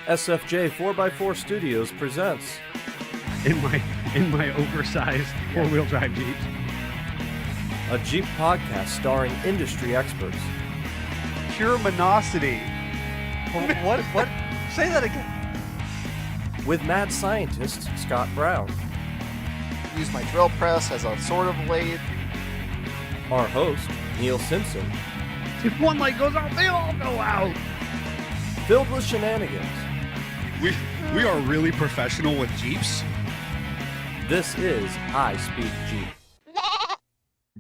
SFJ 4x4 Studios presents in my oversized four-wheel drive Jeep. a Jeep podcast starring industry experts. Pure monosity. What? Say that again. With mad scientist Scott Brown, Use my drill press as a sort of lathe. our host Neil Simpson, If one light goes out, they all go out. filled with shenanigans. We are really professional with Jeeps. This is I Speak Jeep.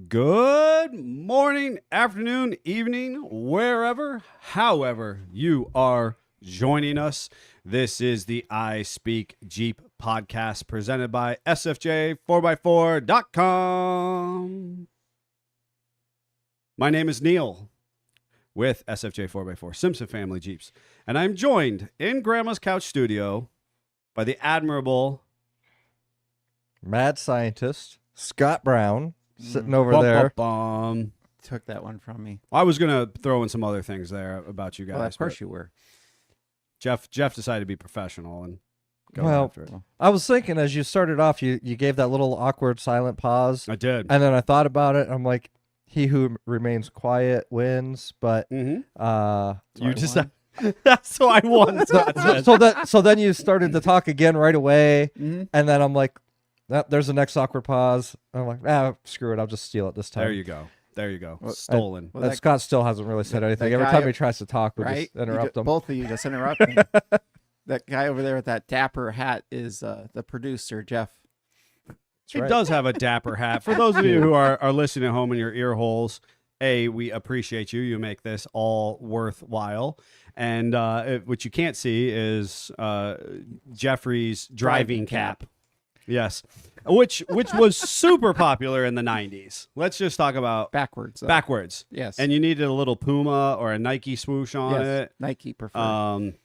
Good morning, afternoon, evening, wherever, however you are joining us. This is the I Speak Jeep podcast presented by SFJ4x4.com. My name is Neil with SFJ4x4 Simpson Family Jeeps, and I'm joined in Grandma's Couch Studio by the admirable Mad scientist Scott Brown sitting over Bum, there. bum, bum. Took that one from me. I was gonna throw in some other things there about you guys. Well, of course but you were. Jeff decided to be professional and go Well, after it. I was thinking as you started off, you gave that little awkward silent pause, I did. and then I thought about it. I'm like, he who remains quiet wins. But Mm-hmm. you just that's why I won. so then you started to talk again right away, Mm-hmm. and then I'm like, there's the next awkward pause. I'm like, screw it, I'll just steal it this time. There you go. Well, Stolen. well, And that- Scott still hasn't really said anything. Every guy- time he tries to talk, we right? just interrupt him. Both of you just interrupt me. That guy over there with that dapper hat is the producer, Jeff. He right. does have a dapper hat. For those of you who are listening at home in your ear holes, we appreciate you. You make this all worthwhile. And what you can't see is Jeffrey's driving cap. Yes, which was super popular in the 90s. Let's just talk about Backwards. backwards. Yes. And you needed a little Puma or a Nike swoosh on yes. it. Nike preferred.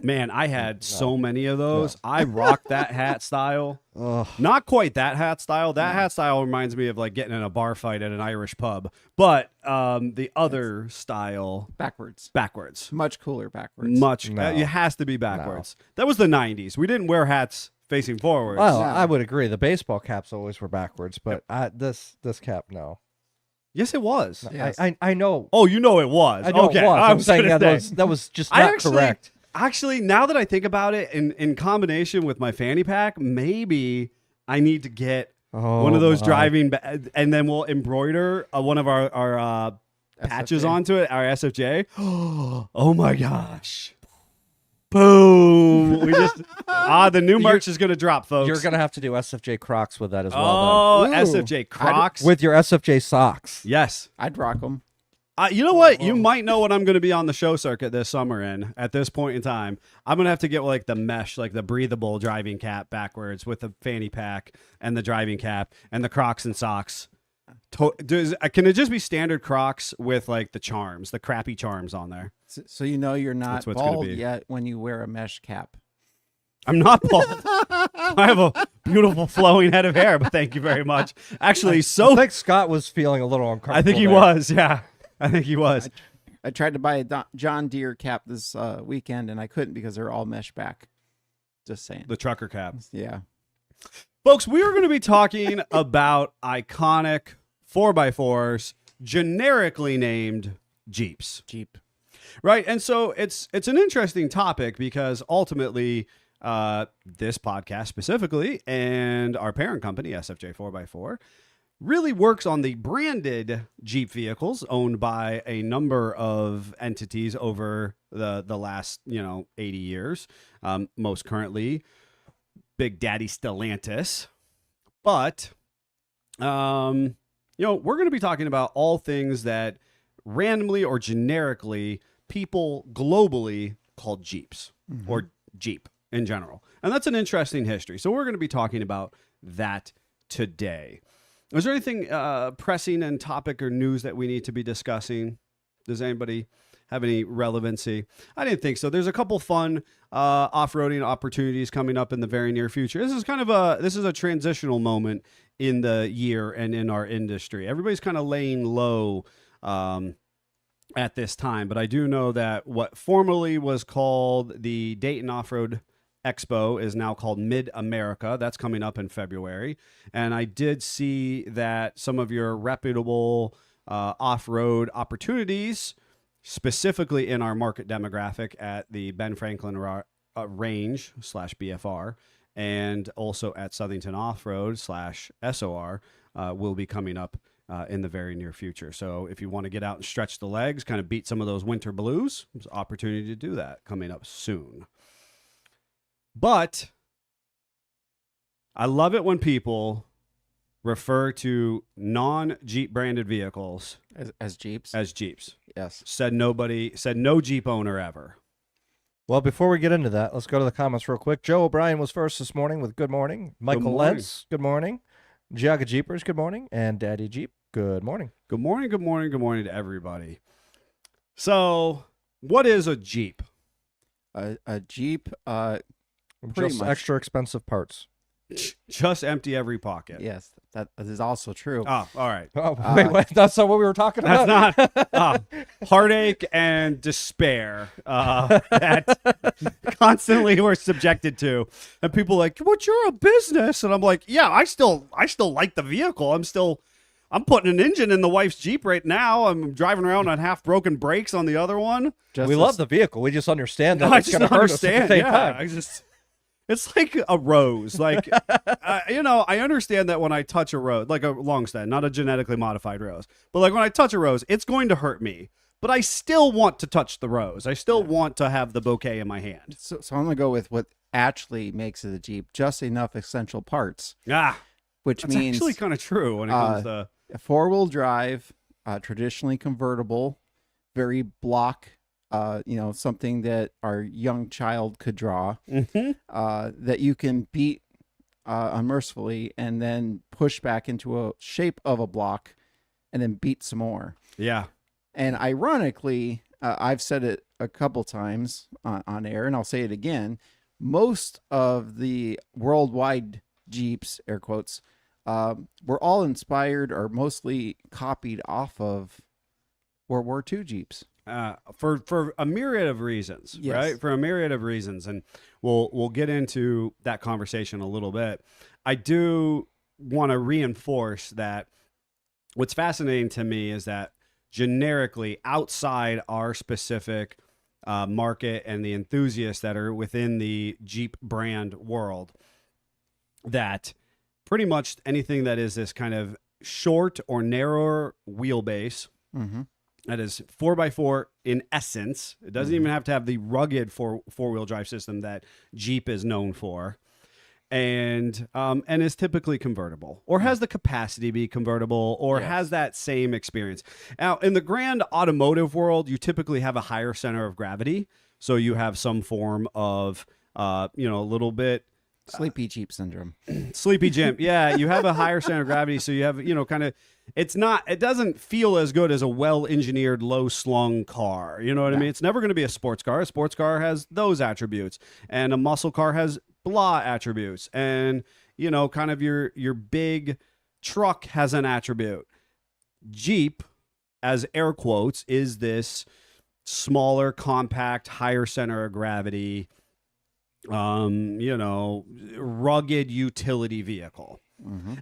Man, I had so many of those. I rocked that hat style. Ugh. Not quite that hat style. That hat style reminds me of like getting in a bar fight at an Irish pub. But the other style, backwards. backwards. Much cooler backwards. Much. No. It has to be backwards. That was the 90s. We didn't wear hats facing forwards. Well, No. I would agree. The baseball caps always were backwards, but this cap, no. Yes, it was. Yes. I know. Oh, you know it was. I know okay. it was. I I'm was saying gonna that say. was just I not actually- correct. Actually, now that I think about it, in combination with my fanny pack, maybe I need to get one of those driving, and then we'll embroider one of our patches SFJ. onto it, our SFJ. Oh my gosh. Boom. We just, the new merch is going to drop, folks. You're gonna have to do SFJ Crocs with that as well. Oh, Ooh. SFJ Crocs. Then. With your SFJ socks. Yes. I'd rock them. You know what? You might know what I'm going to be on the show circuit this summer in. At this point in time, I'm going to have to get like the mesh, like the breathable driving cap backwards with the fanny pack and the driving cap and the Crocs and socks. Can it just be standard Crocs with like the charms, the crappy charms on there? So you know you're not That's what it's gonna bald be. yet when you wear a mesh cap. I'm not bald. I have a beautiful flowing head of hair, but thank you very much. Actually, I think Scott was feeling a little uncomfortable. I think he there. was. Yeah, I think he was. I tried to buy a John Deere cap this weekend, and I couldn't because they're all mesh back. Just saying. The trucker cap. Yeah. Folks, we are going to be talking about iconic 4x4s, generically named Jeeps. Jeep. Right? And so it's an interesting topic because ultimately this podcast specifically and our parent company, SFJ 4x4, really works on the branded Jeep vehicles owned by a number of entities over the last, 80 years. Most currently, Big Daddy Stellantis. But, we're going to be talking about all things that randomly or generically people globally call Jeeps or Jeep in general. And that's an interesting history. So we're going to be talking about that today. Is there anything pressing and topic or news that we need to be discussing? Does anybody have any relevancy? I didn't think so. There's a couple fun off-roading opportunities coming up in the very near future. This is a transitional moment in the year and in our industry. Everybody's kind of laying low at this time, but I do know that what formerly was called the Dayton Off-Road Expo is now called Mid-America. That's coming up in February. And I did see that some of your reputable off-road opportunities, specifically in our market demographic at the Ben Franklin Range / BFR, and also at Southington Off-Road / SOR, will be coming up in the very near future. So if you want to get out and stretch the legs, kind of beat some of those winter blues, there's an opportunity to do that coming up soon. But I love it when people refer to non-Jeep branded vehicles As Jeeps. as Jeeps. Yes. Said no Jeep owner ever. Well, before we get into that, let's go to the comments real quick. Joe O'Brien was first this morning with good morning. Michael morning. Lentz, good morning. Jaga Jeepers, good morning. And Daddy Jeep, good morning. Good morning, good morning, good morning to everybody. So, what is a Jeep? A Jeep. Pretty Just much. extra expensive parts. Just empty every pocket. Yes, that is also true. Oh, all right. Oh, wait, that's not what we were talking about. That's not heartache and despair that constantly we're subjected to. And people are like, "What? You're a business?" And I'm like, "Yeah, I still like the vehicle. I'm putting an engine in the wife's Jeep right now. I'm driving around on half broken brakes on the other one. We love the vehicle. We just understand that I it's just going to don't hurt us at the same time. It's like a rose. Like, I understand that when I touch a rose, like a Longstead, not a genetically modified rose, but like when I touch a rose, it's going to hurt me. But I still want to touch the rose. I still want to have the bouquet in my hand. So I'm gonna go with what actually makes it a Jeep. Just enough essential parts, which That's means actually kind of true when it comes to. a 4-wheel drive, traditionally convertible, very block. Something that our young child could draw, that you can beat unmercifully and then push back into a shape of a block and then beat some more. Yeah. And ironically, I've said it a couple times on air, and I'll say it again. Most of the worldwide Jeeps, air quotes, were all inspired or mostly copied off of World War II Jeeps. For a myriad of reasons, Yes. right? For a myriad of reasons, and we'll get into that conversation a little bit. I do want to reinforce that what's fascinating to me is that generically outside our specific market and the enthusiasts that are within the Jeep brand world, that pretty much anything that is this kind of short or narrower wheelbase, Mm-hmm. that is 4x4 in essence. It doesn't even have to have the rugged four-wheel drive system that Jeep is known for, and is typically convertible or has the capacity to be convertible or has that same experience. Now, in the grand automotive world, you typically have a higher center of gravity, so you have some form of a little bit Sleepy Jeep syndrome. sleepy Jim. Yeah, you have a higher center of gravity, so you have, kind of, it doesn't feel as good as a well-engineered, low-slung car. You know what I mean? It's never going to be a sports car. A sports car has those attributes, and a muscle car has blah attributes, and, kind of your big truck has an attribute. Jeep, as air quotes, is this smaller, compact, higher center of gravity, rugged utility vehicle.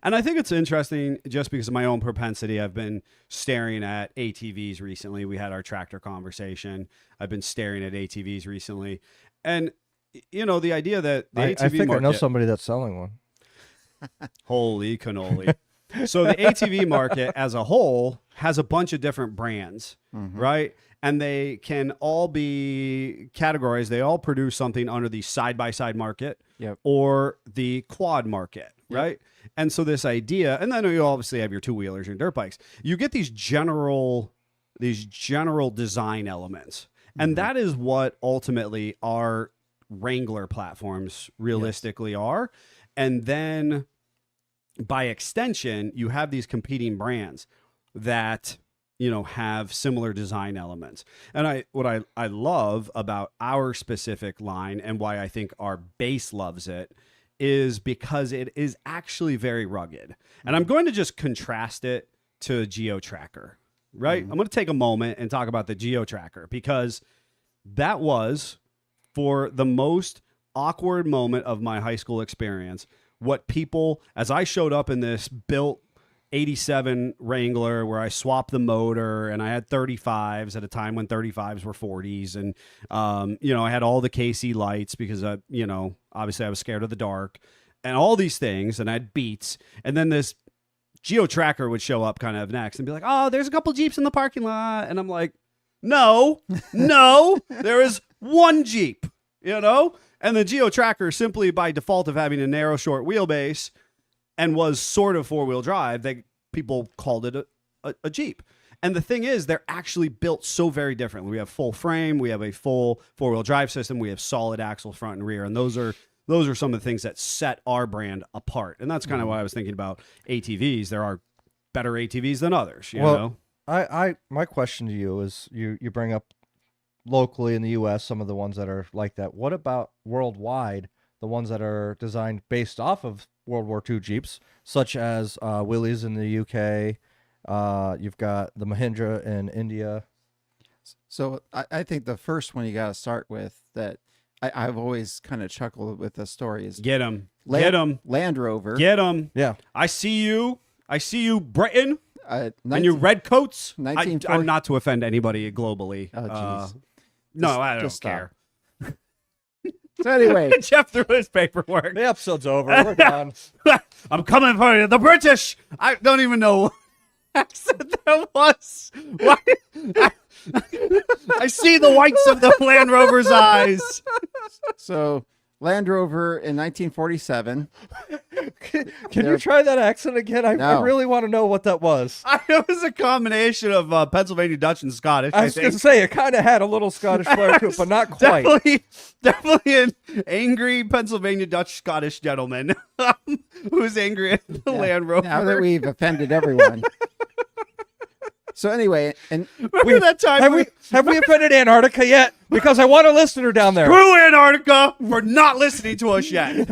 And I think it's interesting just because of my own propensity. I've been staring at ATVs recently. We had our tractor conversation. I've been staring at ATVs recently. And, the idea that the ATV I think market, I know somebody that's selling one. Holy cannoli. So the ATV market as a whole has a bunch of different brands, right? And they can all be categorized. They all produce something under the side-by-side market or the quad market, right? And so this idea, and then you obviously have your two-wheelers and dirt bikes. You get these general design elements. And that is what ultimately our Wrangler platforms realistically are. And then by extension, you have these competing brands that have similar design elements. And what I love about our specific line and why I think our base loves it is because it is actually very rugged. And I'm going to just contrast it to a Geo Tracker. right? I'm going to take a moment and talk about the Geo Tracker, because that was, for the most awkward moment of my high school experience, what people, as I showed up in this built 87 Wrangler where I swapped the motor, and I had 35s at a time when 35s were 40s. And, I had all the KC lights because, obviously I was scared of the dark and all these things, and I had Beats. And then this Geo Tracker would show up kind of next and be like, oh, there's a couple Jeeps in the parking lot. And I'm like, no, there is one Jeep, And the Geo Tracker, simply by default of having a narrow, short wheelbase and was sort of four-wheel drive, people called it a Jeep. And the thing is, they're actually built so very differently. We have full frame, we have a full four-wheel drive system, we have solid axles front and rear, and those are some of the things that set our brand apart. And that's kind of why I was thinking about ATVs. There are better ATVs than others, you know? My question to you is, you bring up locally in the U.S. some of the ones that are like that. What about worldwide, the ones that are designed based off of World War II Jeeps, such as Willys in the UK? You've got the Mahindra in India. So I think the first one you got to start with, that I've always kind of chuckled with the story, is Get them. Land Rover. Get them. Yeah. I see you, Britain, and 19 your red coats. 1940 I'm not to offend anybody globally. Oh, jeez. No, I don't just stop. care. So anyway, Jeff threw his paperwork. The episode's over. We're done. I'm coming for you. The British. I don't even know what accent that was. Why? I see the whites of the Land Rover's eyes. so Land Rover in 1947. Can you try that accent again? I No. really want to know what that was. It was a combination of Pennsylvania Dutch and Scottish. I was going to say, it kind of had a little Scottish flair to it, but not quite. Definitely an angry Pennsylvania Dutch Scottish gentleman who's angry at the Land Rover. Now that we've offended everyone. So anyway, and Remember that time Have we offended Antarctica yet? Because I want a listener down there. Screw Antarctica for not listening to us yet.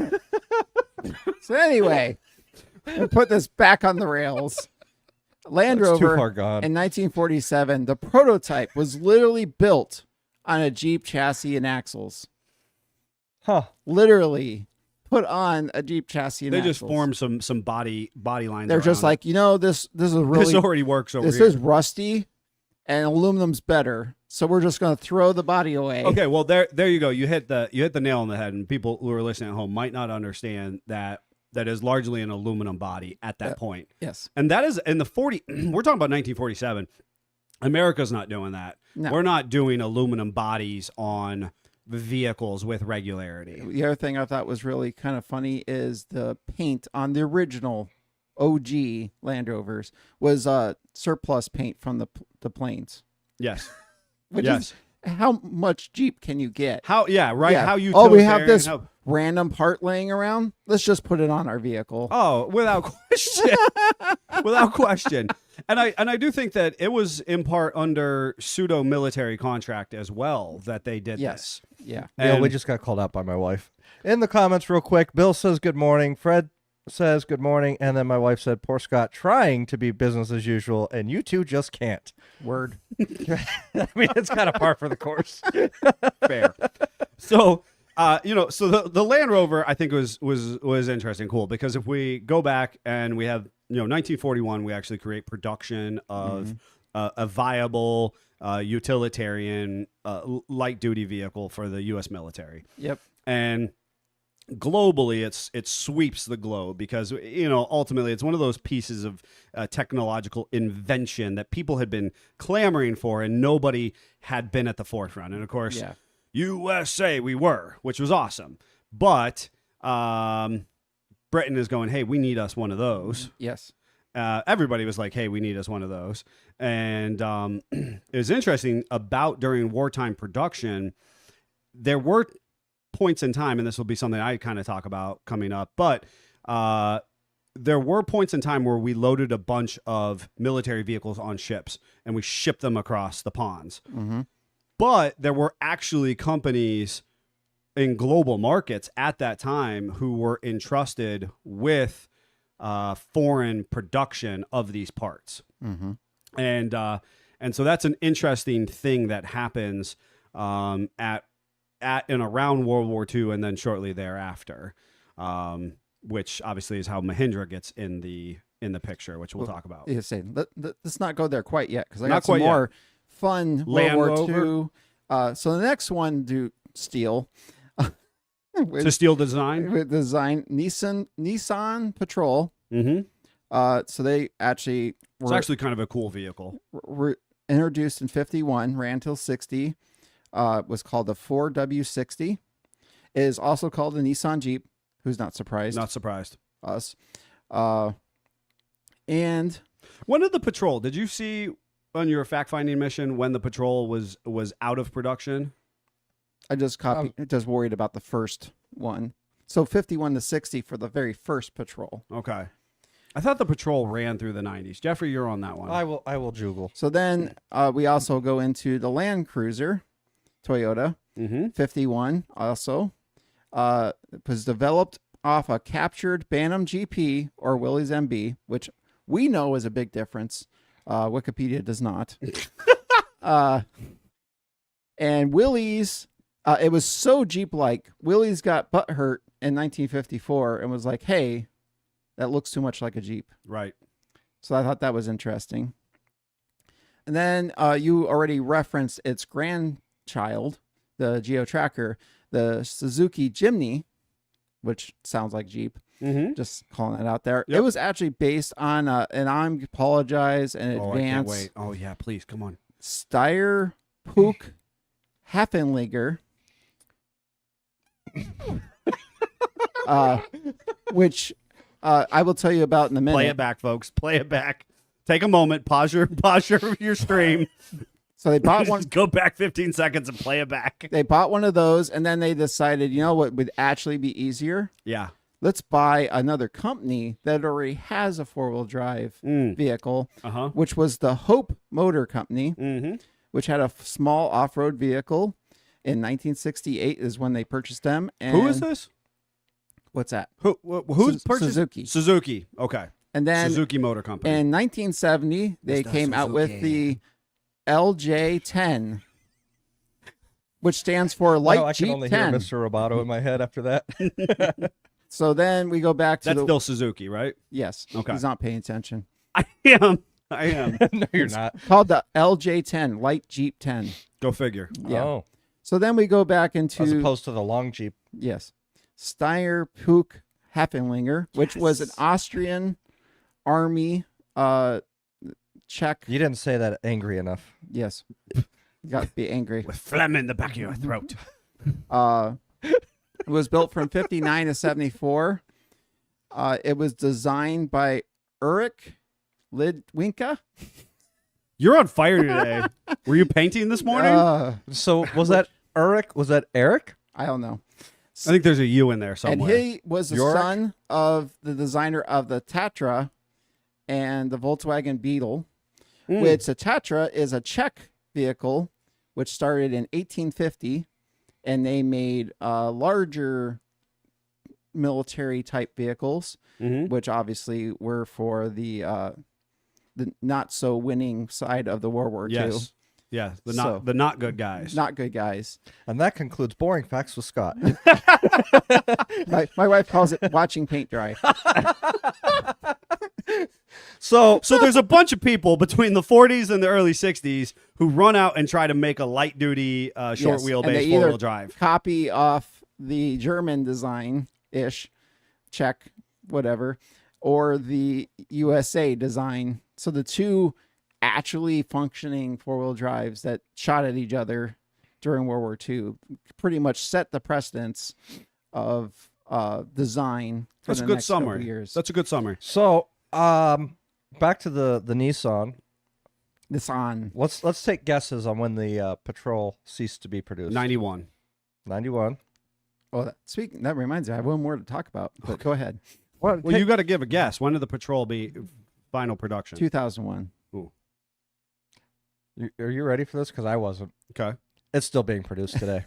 so anyway, we'll put this back on the rails. Land That's Rover too far gone. in 1947, the prototype was literally built on a Jeep chassis and axles. Huh. Literally put on a Jeep chassis and They axles. just formed some body lines. They're just around like, this is it. really This already works over this here. is rusty, and aluminum's better. So we're just going to throw the body away. Okay, well there you go. You hit the nail on the head, and people who are listening at home might not understand that is largely an aluminum body at that point. Yes. And that is in the 40. We're talking about 1947. America's not doing that. No. We're not doing aluminum bodies on vehicles with regularity. The other thing I thought was really kind of funny is the paint on the original OG Land Rovers was surplus paint from the planes. Yes. Which Yes. is, how much Jeep can you get? How? Yeah. Right. Yeah. How you? Oh, we have this How, random part laying around. Let's just put it on our vehicle. oh, without question. Without question. And I do think that it was in part under pseudo military contract as well that they did Yes. this. Yeah. Yeah, we And- just got called out by my wife. In the comments, real quick, Bill says good morning. Fred says good morning. And then my wife said, poor Scott trying to be business as usual, and you two just can't. Word. I mean, it's kind of par for the course. Fair. So, so the Land Rover I think was interesting, cool, because if we go back and we have 1941, we actually create production of a viable utilitarian light duty vehicle for the U.S. military, Yep. and globally it sweeps the globe because ultimately it's one of those pieces of technological invention that people had been clamoring for and nobody had been at the forefront. And of course, Yeah. USA we were, which was awesome, but Britain is going, hey, we need us one of those. Yes. Everybody was like, hey, we need us one of those. And it was interesting about during wartime production, there were points in time, and this will be something I kind of talk about coming up, but there were points in time where we loaded a bunch of military vehicles on ships and we shipped them across the ponds. Mm-hmm. But there were actually companies in global markets at that time who were entrusted with foreign production of these parts. Mm-hmm. And so that's an interesting thing that happens at and around World War II and then shortly thereafter, which obviously is how Mahindra gets in the picture, which we'll talk about. Yeah, say let's not go there quite yet because I Not got some quite yet. more fun Land World War Rover? II. So the next one, do Steel. To Steel Design. With design Nissan Patrol. Mm-hmm. So they actually It's actually kind of a cool vehicle. were introduced in 51, ran till 60. Was called the 4W60. It is also called the Nissan Jeep. Who's not surprised? Not surprised. Us. And When did the Patrol? Did you see on your fact-finding mission when the Patrol was out of production? I just just worried about the first one. So 51 to 60 for the very first Patrol. Okay. I thought the Patrol ran through the 90s. Jeffrey, you're on that one. I will juggle. So then we also go into the Land Cruiser, Toyota, Mm-hmm. 51 also. It was developed off a captured Bantam GP or Willys MB, which we know is a big difference. Wikipedia does not. And Willys, it was so Jeep-like. Willys got butthurt in 1954 and was like, hey, that looks too much like a Jeep. Right. So I thought that was interesting. And then you already referenced its grandchild, the Geo Tracker, the Suzuki Jimny, which sounds like Jeep. Mm-hmm. Just calling it out there. Yep. It was actually based on, and I apologize in Oh, I can't advance, wait. Oh, yeah, please, come on. Steyr Puch Hafenliger, which I will tell you about in a minute. Play it back, folks. Play it back. Take a moment. Pause your stream. So they bought one. Just go back 15 seconds and play it back. They bought one of those, and then they decided, you know what would actually be easier? Yeah. Let's buy another company that already has a four-wheel drive vehicle, Uh-huh. which was the Hope Motor Company, Mm-hmm. which had a small off-road vehicle. In 1968 is when they purchased them. And Who is this? What's that? Who's purchased? Suzuki. Suzuki. Okay. And then Suzuki Motor Company. in 1970, they Mr. came out with the LJ10, which stands for Light I can Jeep only 10. hear Mr. Roboto in my head after that. So then we go back to That's the still Suzuki, right? yes. Okay. He's not paying attention. I am. I am. No, you're not. Called the LJ10, Light Jeep 10. Go figure. Yeah. Oh, So then we go back into as opposed to the long Jeep. yes, Steyr Puch Hafenlinger, which was an Austrian army Czech. You didn't say that angry enough. Yes, you got to be angry. With phlegm in the back of your throat. It was built from 59 to 74. It was designed by Ulrich Lidwinka. You're on fire today. Were you painting this morning? So was that Eric? Was that Eric? I don't know. I think there's a U in there And somewhere. he was the York? son of the designer of the Tatra and the Volkswagen Beetle, which the Tatra is a Czech vehicle, which started in 1850, and they made larger military type vehicles, Mhm. which obviously were for the not so winning side of the World War Yes. II. Yeah. The So- not good guys. Not good guys. And that concludes Boring Facts with Scott. My wife calls it watching paint dry. So So there's a bunch of people between the 40s and the early 60s who run out and try to make a light duty short Yes, and they wheelbase either four-wheel drive. Copy off the German design ish, Czech, whatever, or the USA design. So the two actually functioning four-wheel drives that shot at each other during World War II pretty much set the precedence of design for That's the a good next couple summary. years. That's a good summary. back to the Nissan. Nissan. Let's take guesses on when the Patrol ceased to be produced. 91. 91. Oh, that reminds me, I have one more to talk about, but go ahead. Well, Well, you got to give a guess. When did the Patrol be final production? 2001. are you ready for this? Because I wasn't. Okay. It's still being produced today.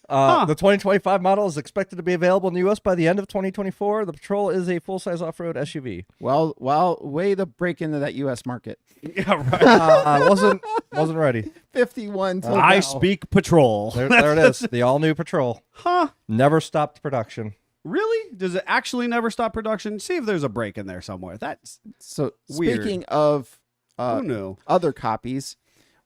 The 2025 model is expected to be available in the U.S. by the end of 2024. The Patrol is a full-size off-road SUV. Well, way to break into that U.S. market. Yeah, right. Wasn't ready. 51 till I now. speak Patrol. There it is. The all-new Patrol. Huh? Never stopped production. Really? Does it actually never stop production? See if there's a break in there somewhere. That's So Weird. speaking of who knew? other copies,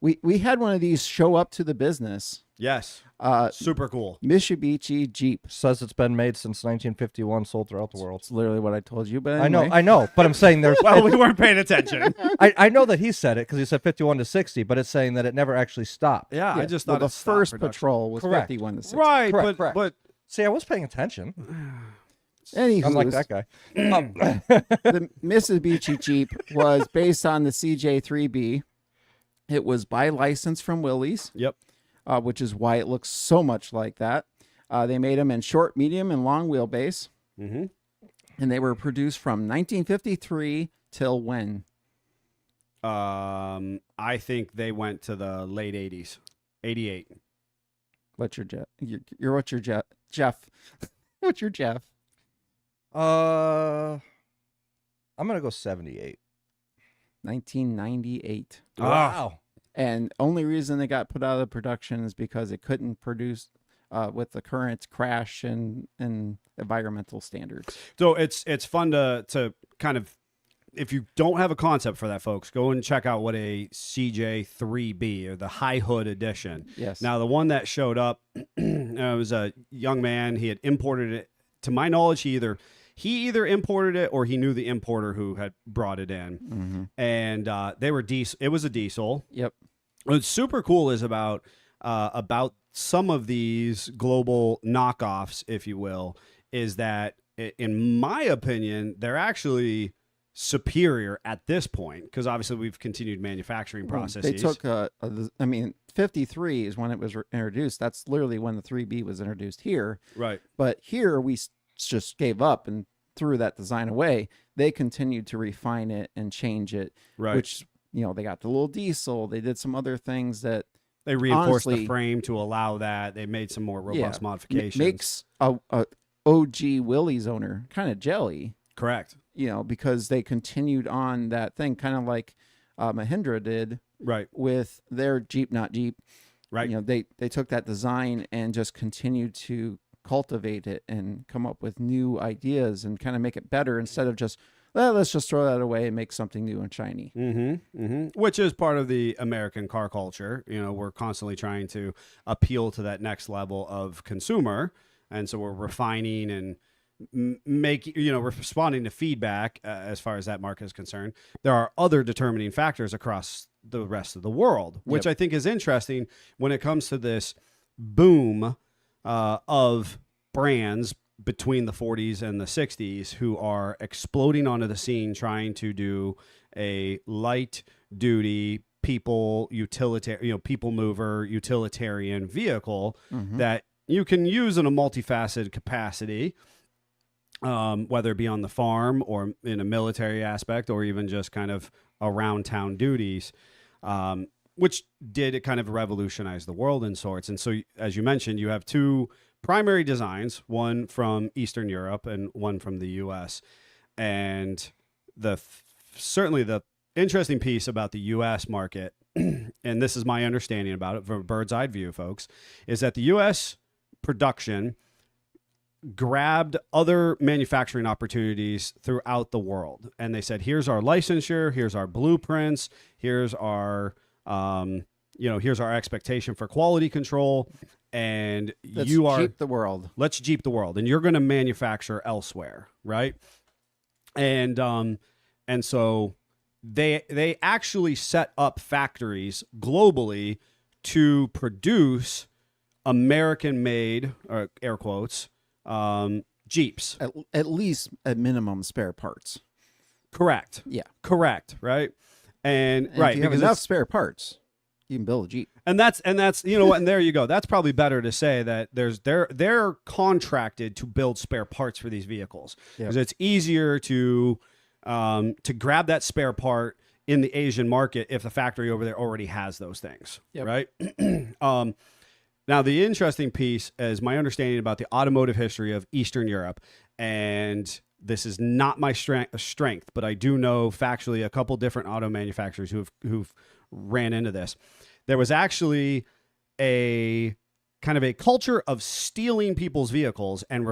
we had one of these show up to the business. Yes, Uh, super cool. Mitsubishi Jeep. Says it's been made since 1951, sold throughout the world. It's literally what I told you, but I know, anyway. but I'm saying there's. Well, we weren't paying attention. I know that he said it because he said 51 to 60, but it's saying that it never actually stopped. Yeah, I just Well, thought the it stopped first production. Patrol was Correct. 51 to 60. Right, Correct, correct. but See, I was paying attention. Anywho, Unlike that guy. the Mitsubishi Jeep was based on the CJ3B. It was by license from Willys, yep. which is why it looks so much like that. They made them in short, medium, and long wheelbase, Mm-hmm. and they were produced from 1953 till when? I think they went to the late 80s, 88. What's your Jeff? You're what's your Jeff? Jeff. What's your Jeff? I'm gonna go 78. 1998. Wow. And only reason they got put out of production is because it couldn't produce with the current crash and environmental standards. So it's fun to kind of, if you don't have a concept for that, folks, go and check out what a CJ3B or the high hood edition. Yes. Now, the one that showed up was a young man. He had imported it. To my knowledge, he either imported it or he knew the importer who had brought it in. Mm-hmm. And they were diesel. It was a diesel. Yep. What's super cool is about some of these global knockoffs, if you will, is that in my opinion, they're actually superior at this point because obviously we've continued manufacturing processes. They took, 53 is when it was introduced. That's literally when the 3B was introduced here. Right. But here we just gave up and threw that design away. They continued to refine it and change it, Right. which, they got the little diesel. They did some other things that They reinforced the honestly, frame to allow that. They made some more robust modifications. makes a OG Willys owner kind of jelly, Correct. because they continued on that thing, kind of like Mahindra did Right. with their Jeep, not Jeep. Right. They took that design and just continued to cultivate it and come up with new ideas and kind of make it better instead of just, let's just throw that away and make something new and shiny. Mm-hmm, mm-hmm. Which is part of the American car culture. We're constantly trying to appeal to that next level of consumer. And so we're refining and we're responding to feedback as far as that market is concerned. There are other determining factors across the rest of the world, which I think is interesting when it comes to this boom of brands between the 40s and the 60s who are exploding onto the scene trying to do a light duty people mover utilitarian vehicle that you can use in a multifaceted capacity, whether it be on the farm or in a military aspect or even just kind of around town duties, which did kind of revolutionize the world in sorts. And so, as you mentioned, you have two primary designs, one from Eastern Europe and one from the U.S. And certainly the interesting piece about the U.S. market, and this is my understanding about it from a bird's eye view, folks, is that the U.S. production grabbed other manufacturing opportunities throughout the world. And they said, here's our licensure, here's our blueprints, here's our here's our expectation for quality control. And Let's Jeep the world. Let's Jeep the world. And you're going to manufacture elsewhere, right? And so they actually set up factories globally to produce American-made, or air quotes, Jeeps. At least at minimum spare parts. Correct. Yeah. Correct. Right. And If you have enough it's- spare parts, you can build a Jeep. And that's what, and there you go. That's probably better to say that they're contracted to build spare parts for these vehicles because it's easier to grab that spare part in the Asian market if the factory over there already has those things, right? Now, the interesting piece is my understanding about the automotive history of Eastern Europe, and this is not my strength, but I do know factually a couple different auto manufacturers who've ran into this. There was actually a kind of a culture of stealing people's vehicles and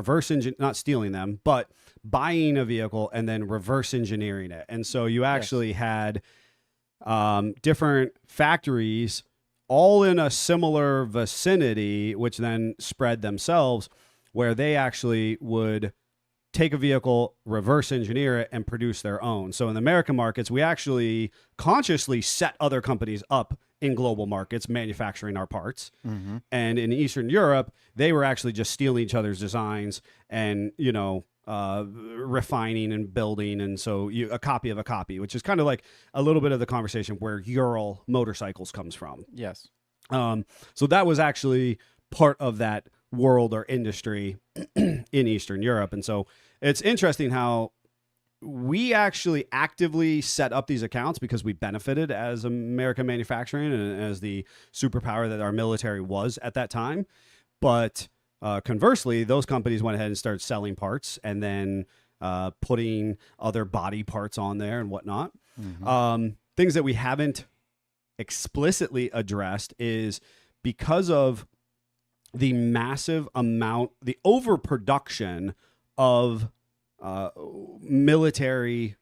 not stealing them, but buying a vehicle and then reverse engineering it. And so you actually had different factories all in a similar vicinity, which then spread themselves, where they actually would take a vehicle, reverse engineer it, and produce their own. So in the American markets, we actually consciously set other companies up in global markets manufacturing our parts. Mm-hmm. And in Eastern Europe, they were actually just stealing each other's designs and, refining and building. And so a copy of a copy, which is kind of like a little bit of the conversation where Ural motorcycles comes from. Yes. So that was actually part of that world or industry in Eastern Europe. And so it's interesting how we actually actively set up these accounts because we benefited as American manufacturing and as the superpower that our military was at that time. But conversely, those companies went ahead and started selling parts and then putting other body parts on there and whatnot. Mm-hmm. Things that we haven't explicitly addressed is because of the massive amount, the overproduction of military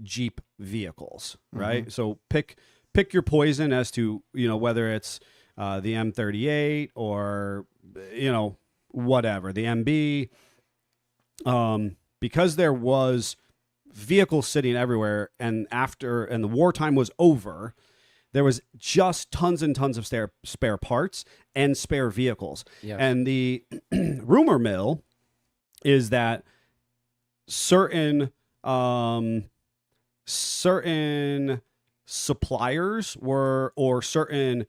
Jeep vehicles, right? Mhm. So pick your poison as to, whether it's the M38 or, whatever, the MB. Because there was vehicles sitting everywhere, and the wartime was over, there was just tons and tons of spare parts and spare vehicles. Yes. And the rumor mill is that certain suppliers or certain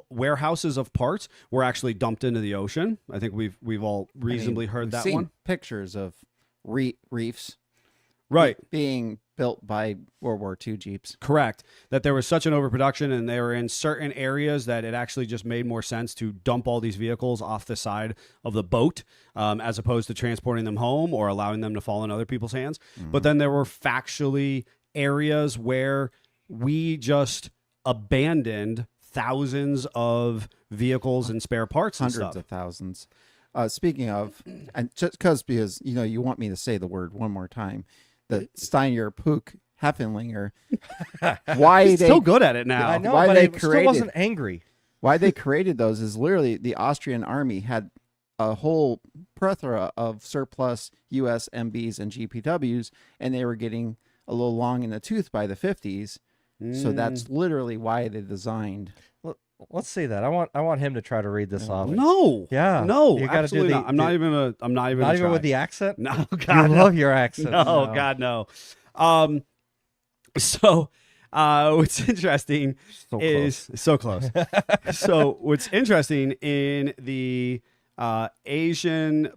warehouses of parts were actually dumped into the ocean. I think we've all reasonably heard We've that seen one. pictures of reefs Right. being built by World War II Jeeps. Correct. That there was such an overproduction and they were in certain areas that it actually just made more sense to dump all these vehicles off the side of the boat as opposed to transporting them home or allowing them to fall in other people's hands. But then there were factually areas where we just abandoned thousands of vehicles and spare parts and Hundreds stuff. of thousands. Speaking of, and just because you want me to say the word one more time, the Steiner Puch Heffenlinger. Why He's they so good at it now. I know, why but they I still created- wasn't angry. why they created those is literally the Austrian army had a whole plethora of surplus U.S. MBs and GPWs, and they were getting a little long in the tooth by the 50s. So that's literally why they designed. Let's see that. I want him to try to read this off. No. Yeah. No. You gotta do absolutely the- not. I'm not even Not gonna even try. with the accent. No, I God, no. love your accent. No, God, no. So, what's interesting So is so close. So, what's interesting in the Asian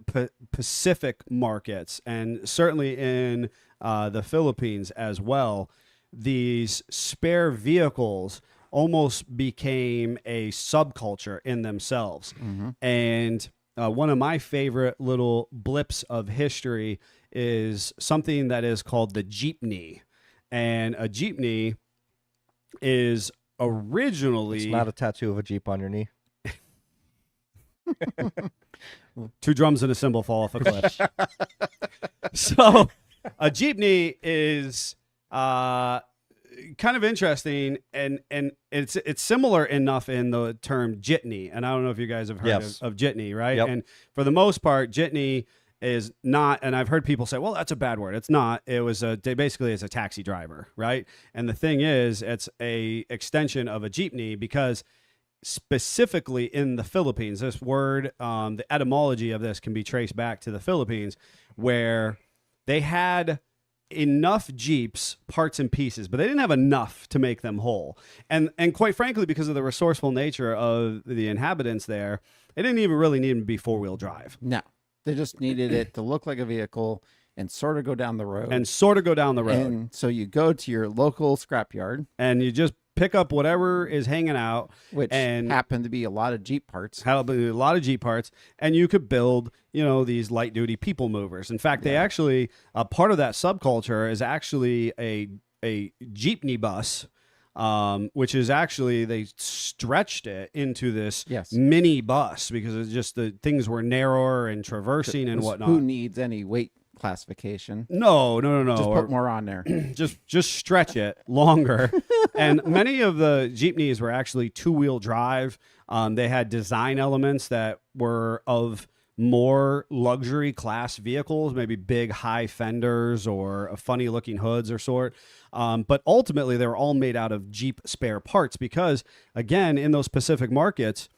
Pacific markets, and certainly in the Philippines as well, these spare vehicles almost became a subculture in themselves. And one of my favorite little blips of history is something that is called the jeepney. And a jeepney is originally It's not a tattoo of a Jeep on your knee. two drums and a cymbal fall off a cliff. So a jeepney is kind of interesting, and it's similar enough in the term jitney. And I don't know if you guys have heard Yes. of jitney, right? Yep. And for the most part, jitney is not, and I've heard people say, well, that's a bad word. It's not. It was basically it's a taxi driver, right? And the thing is, it's a extension of a jeepney because specifically in the Philippines, this word, the etymology of this can be traced back to the Philippines, where they had enough Jeeps, parts and pieces, but they didn't have enough to make them whole. And quite frankly, because of the resourceful nature of the inhabitants there, they didn't even really need them to be four-wheel drive. No, they just needed it to look like a vehicle and sort of go down the road. And sort of go down the road. And so you go to your local scrapyard. And you just pick up whatever is hanging out, which and happened to be a lot of Jeep parts. had a lot of Jeep parts, and you could build, these light duty people movers. In fact, they actually, part of that subculture is actually a jeepney bus, which is actually, they stretched it into this Yes. mini bus because it's just the things were narrower and traversing and whatnot. Who needs any weight classification? No. Just Or- put more on there. just stretch it longer. And many of the jeepneys were actually 2-wheel drive. They had design elements that were of more luxury class vehicles, maybe big high fenders or funny looking hoods or sort. But ultimately, they were all made out of Jeep spare parts because, again, in those specific markets,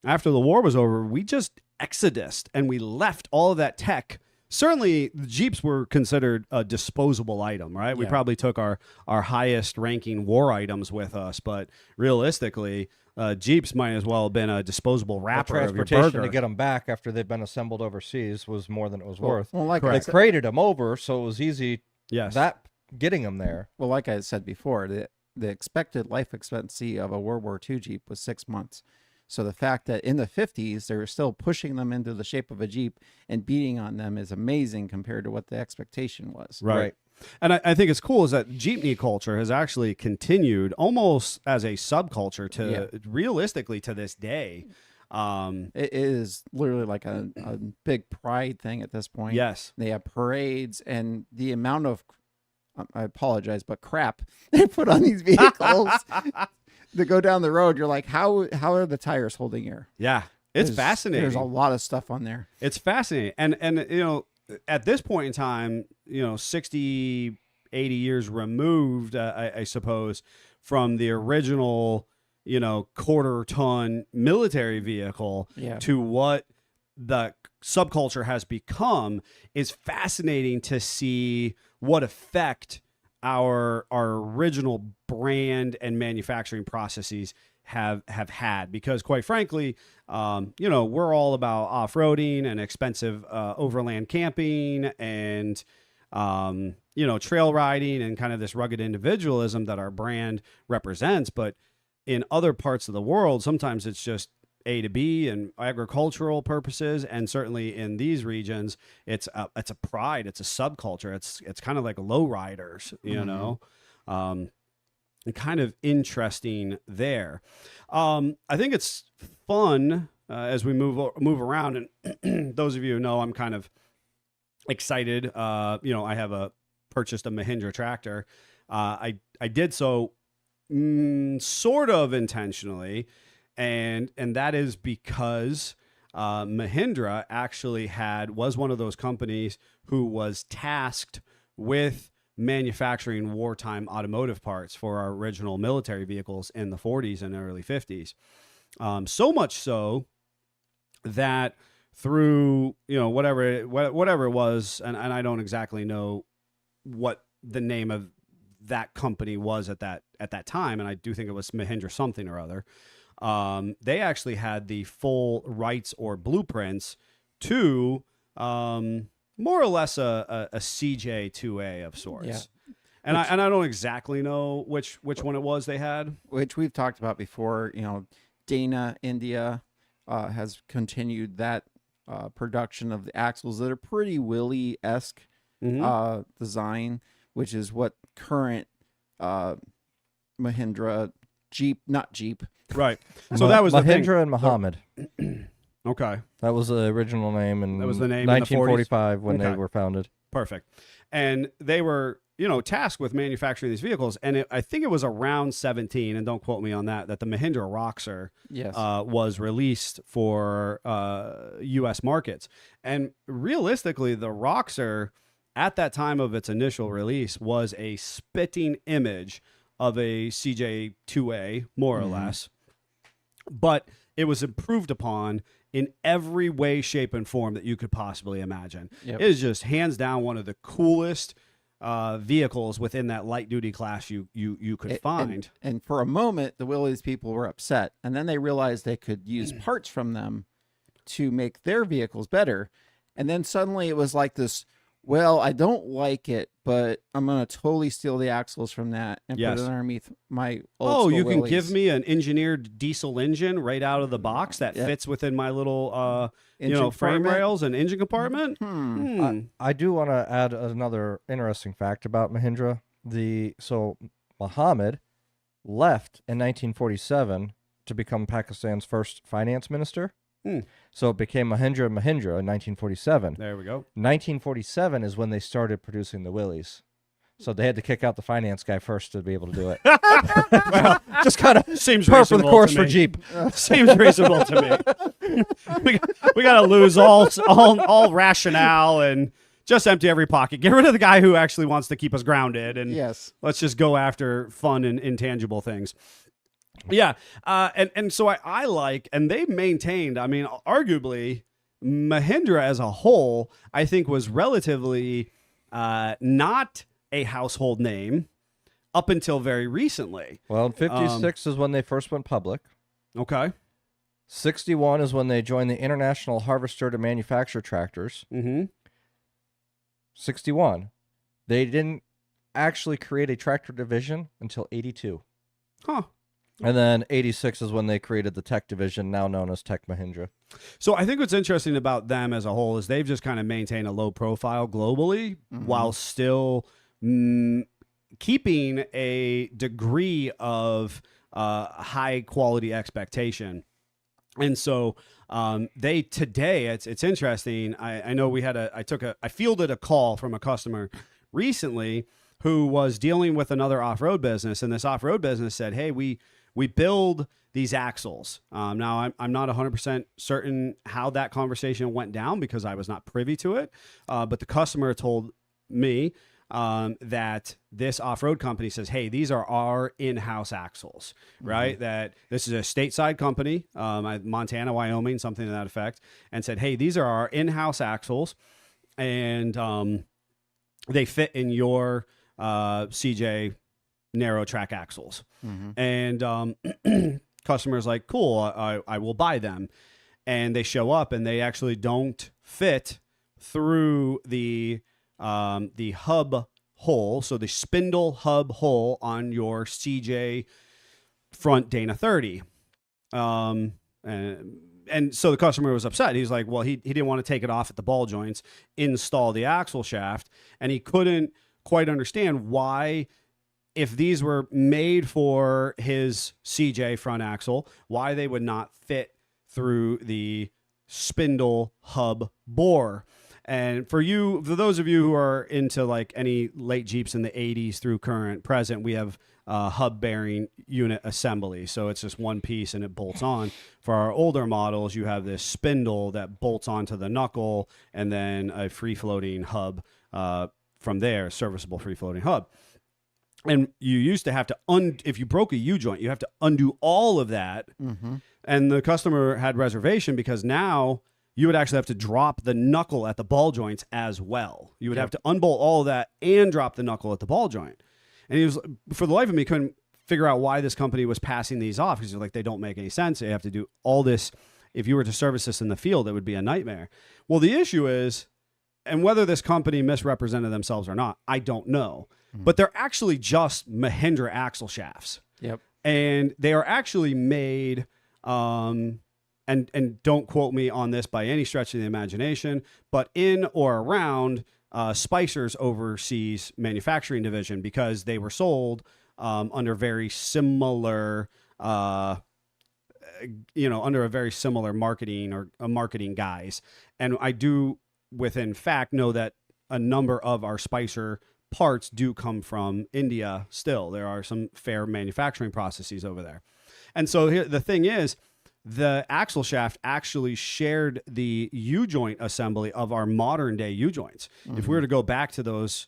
after the war was over, we just exodused and we left all of that tech. Certainly, the Jeeps were considered a disposable item, right? We Yeah. probably took our highest ranking war items with us, but realistically, Jeeps might as well have been a disposable The wrapper of your transportation burger. to get them back after they've been assembled overseas was more than it was worth. Well, like They I said, crated them over, so it was easy Yes. that getting them there. well, like I said before, the expected life expectancy of a World War II Jeep was 6 months. So the fact that in the 50s they were still pushing them into the shape of a Jeep and beating on them is amazing compared to what the expectation was. Right. And I think it's cool is that jeepney culture has actually continued almost as a subculture to realistically to this day. It is literally like a big pride thing at this point. Yes. They have parades, and the amount of, I apologize, but crap they put on these vehicles to go down the road. You're like, how are the tires holding air? Yeah. It's There's- fascinating. There's a lot of stuff on there. It's fascinating. And at this point in time, 60, 80 years removed, I suppose, from the original, quarter ton military vehicle Yeah. to what the subculture has become is fascinating to see what effect our original brand and manufacturing processes have had, because quite frankly, we're all about off-roading and expensive overland camping and trail riding and kind of this rugged individualism that our brand represents. But in other parts of the world, sometimes it's just A to B and agricultural purposes, and certainly in these regions, it's a pride, it's a subculture, it's kind of like lowriders, and kind of interesting there. I think it's fun as we move around, and those of you who know, I'm kind of excited. I have purchased a Mahindra tractor. I did so sort of intentionally, and that is because Mahindra actually was one of those companies who was tasked with manufacturing wartime automotive parts for our original military vehicles in the 40s and early 50s. So much so that through, whatever it was, and I don't exactly know what the name of that company was at that time, and I do think it was Mahindra something or other. They actually had the full rights or blueprints to more or less a CJ2A of sorts. Yeah. And I don't exactly know which one it was they had. Which we've talked about before. Dana India has continued that production of the axles that are pretty Willy-esque design, which is what current Mahindra not Jeep. Right. So that was the thing. Mahindra and Muhammad. Okay. That was the original name in That was the name in the 40s? 1945 when Okay. they were founded. Perfect. And they were, tasked with manufacturing these vehicles. And I think it was around 17, and don't quote me on that the Mahindra Roxor Yes. was released for U.S. markets. And realistically, the Roxor, at that time of its initial release, was a spitting image of a CJ2A, more or less. But it was improved upon in every way, shape, and form that you could possibly imagine. Yep. It is just hands down one of the coolest vehicles within that light duty class you could find. And for a moment, the Willys people were upset, and then they realized they could use parts from them to make their vehicles better. And then suddenly it was like this Well, I don't like it, but I'm gonna totally steal the axles from that and Yes. put it underneath my old Oh, school you can Willys. give me an engineered diesel engine right out of the box that Yeah. fits within my little, Engine frame compartment? rails and engine compartment. Hmm. I do want to add another interesting fact about Mahindra. So Muhammad left in 1947 to become Pakistan's first finance minister. Hmm. So it became Mahindra and Mahindra in 1947. There we go. 1947 is when they started producing the Willys. So they had to kick out the finance guy first to be able to do it. Well, just kind of Seems par for the reasonable course to for me. Jeep. Seems reasonable to me. we got to lose all rationale and just empty every pocket. Get rid of the guy who actually wants to keep us grounded, and Yes. let's just go after fun and intangible things. Yeah, and so I like, and they maintained. I mean, arguably, Mahindra as a whole, I think, was relatively not a household name up until very recently. Well, in 56 is when they first went public. Okay. 61 is when they joined the International Harvester to manufacture tractors. Mm-hmm. 61. They didn't actually create a tractor division until 82. Huh. And then 86 is when they created the tech division, now known as Tech Mahindra. So I think what's interesting about them as a whole is they've just kind of maintained a low profile globally while still keeping a degree of high quality expectation. And so they today, it's interesting. I know I fielded a call from a customer recently who was dealing with another off-road business, and this off-road business said, "Hey, we build these axles." Now, I'm not 100% certain how that conversation went down because I was not privy to it. But the customer told me that this off-road company says, "Hey, these are our in-house axles," right? That this is a stateside company, Montana, Wyoming, something to that effect, and said, "Hey, these are our in-house axles, and they fit in your CJ narrow track axles." And customers like, "Cool, I will buy them." And they show up and they actually don't fit through the hub hole, so the spindle hub hole on your CJ front Dana 30. And so the customer was upset. He's like, well, he didn't want to take it off at the ball joints, install the axle shaft, and he couldn't quite understand why, if these were made for his CJ front axle, why they would not fit through the spindle hub bore. And for those of you who are into like any late Jeeps in the 80s through current present, we have hub bearing unit assembly. So it's just one piece and it bolts on. For our older models, you have this spindle that bolts onto the knuckle and then a free floating hub from there, serviceable free floating hub. And you used to have to, if you broke a U-joint, you have to undo all of that. And the customer had reservation because now you would actually have to drop the knuckle at the ball joints as well. You would have to unbolt all of that and drop the knuckle at the ball joint. And he was, for the life of me, couldn't figure out why this company was passing these off, because like, they don't make any sense. They have to do all this. If you were to service this in the field, it would be a nightmare. Well, the issue is, and whether this company misrepresented themselves or not, I don't know. But they're actually just Mahindra axle shafts. Yep. And they are actually made, and don't quote me on this by any stretch of the imagination, but in or around Spicer's overseas manufacturing division, because they were sold under very similar, under a very similar marketing or marketing guise. And I do, within fact, know that a number of our Spicer parts do come from India still. There are some fair manufacturing processes over there. And so here, the thing is, the axle shaft actually shared the U-joint assembly of our modern day U-joints. If we were to go back to those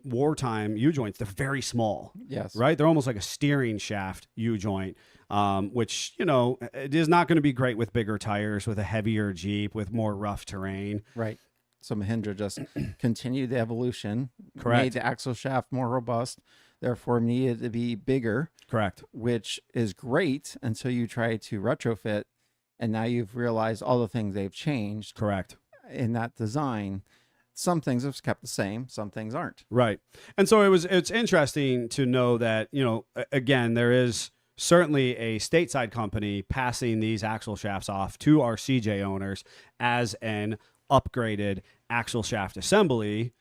wartime U-joints, they're very small. Yes. Right? They're almost like a steering shaft U-joint, which, it is not going to be great with bigger tires, with a heavier Jeep, with more rough terrain. Right. So Mahindra just continued the evolution, Correct. made the axle shaft more robust, therefore needed to be bigger, Correct. which is great until you try to retrofit, and now you've realized all the things they've changed Correct. in that design. some things have kept the same, some things aren't. Right. And so it's interesting to know that, again, there is certainly a stateside company passing these axle shafts off to our CJ owners as an upgraded axle shaft assembly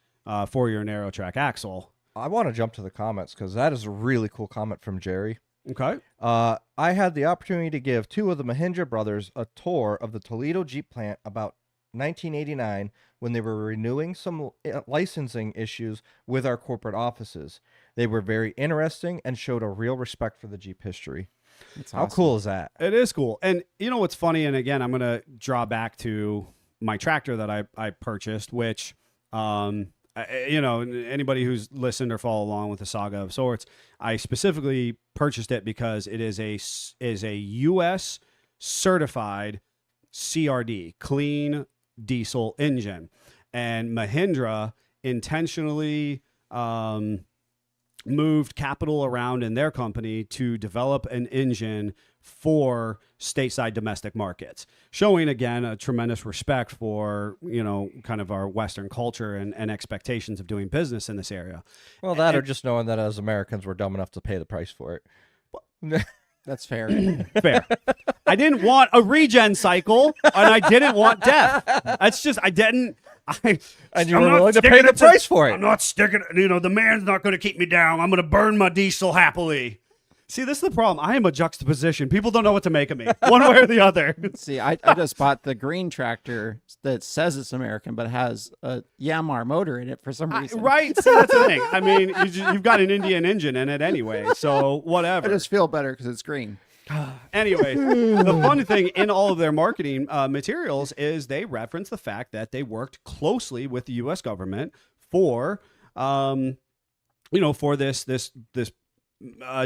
for your narrow track axle. I want to jump to the comments because that is a really cool comment from Jerry. Okay. I had the opportunity to give two of the Mahindra brothers a tour of the Toledo Jeep plant about 1989 when they were renewing some licensing issues with our corporate offices. They were very interesting and showed a real respect for the Jeep history. It's How awesome. cool is that? It is cool. And you know what's funny? And again, I'm going to draw back to my tractor that I purchased, which, anybody who's listened or followed along with the saga of sorts, I specifically purchased it because it is a U.S. certified CRD, clean diesel engine. And Mahindra intentionally moved capital around in their company to develop an engine for stateside domestic markets, showing again a tremendous respect for, kind of our Western culture and expectations of doing business in this area. Well, that or just knowing that as Americans, we're dumb enough to pay the price for it. That's fair. Fair. I didn't want a regen cycle and I didn't want death. That's just, I didn't. And you were willing to pay the price for it. I'm not sticking, the man's not going to keep me down. I'm going to burn my diesel happily. See, this is the problem. I am a juxtaposition. People don't know what to make of me, one way or the other. See, I just bought the green tractor that says it's American, but has a Yamaha motor in it for some reason. Right? See, that's the thing. I mean, you've got an Indian engine in it anyway, so I whatever. just feel better because it's green. Anyway, the fun thing in all of their marketing materials is they reference the fact that they worked closely with the U.S. government for, for this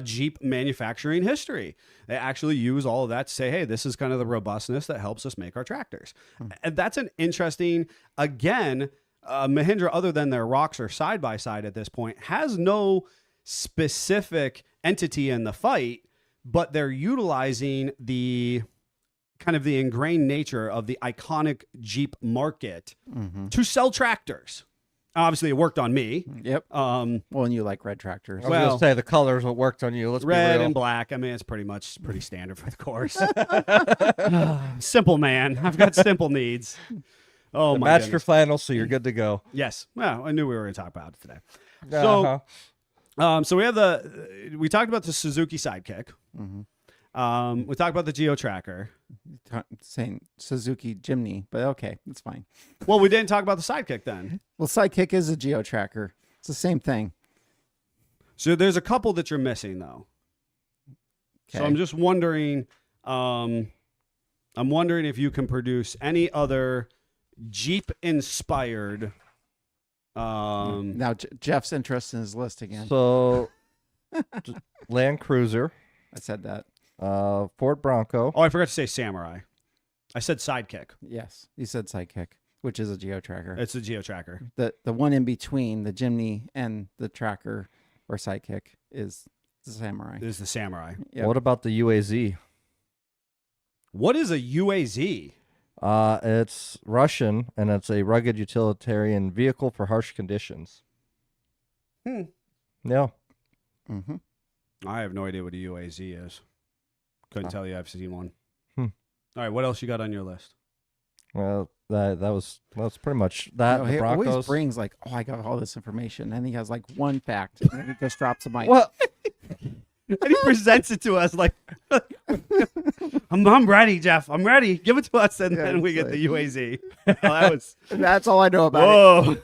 Jeep manufacturing history. They actually use all of that to say, hey, this is kind of the robustness that helps us make our tractors. And that's an interesting, again, Mahindra, other than their Roxor side-by-side at this point, has no specific entity in the fight, but they're utilizing the kind of the ingrained nature of the iconic Jeep market to sell tractors. Obviously, it worked on me. Yep. Well, and you like red tractors. I was Well- going to say the colors what worked on you. Let's Red be real. and black. I mean, it's pretty standard for the course. Simple man. I've got simple needs. Oh my Matched your goodness. flannel, so you're good to go. Yes. Well, I knew we were going to talk about it today. Uh-huh. So we talked about the Suzuki Sidekick. We talked about the Geo Tracker. Saying Suzuki Jimny, but okay, that's fine. Well, we didn't talk about the Sidekick then. Well, Sidekick is a Geo Tracker. It's the same thing. So there's a couple that you're missing though. So Okay. I'm just wondering, if you can produce any other Jeep inspired. Now Jeff's interested in his list again. So, Land Cruiser, I said that. Ford Bronco. Oh, I forgot to say Samurai. I said Sidekick. Yes, you said Sidekick, which is a Geo Tracker. It's a Geo Tracker. The one in between the Jimny and the Tracker or Sidekick is the Samurai. This is the Samurai. Yep. What about the UAZ? What is a UAZ? It's Russian, and it's a rugged utilitarian vehicle for harsh conditions. Hmm. Yeah. Mm-hmm. I have no idea what a UAZ is. Couldn't tell you I've seen one. Hmm. All right, what else you got on your list? Well, that's pretty much that. No, the he always Broncos. brings like, oh, I got all this information, and he has like one fact, and then he just drops a mic. Well, And he presents it to us like, I'm ready, Jeff. I'm ready. Give it to us, and Yeah, then we it's get the UAZ. Oh, that was That's all I know about it. whoa.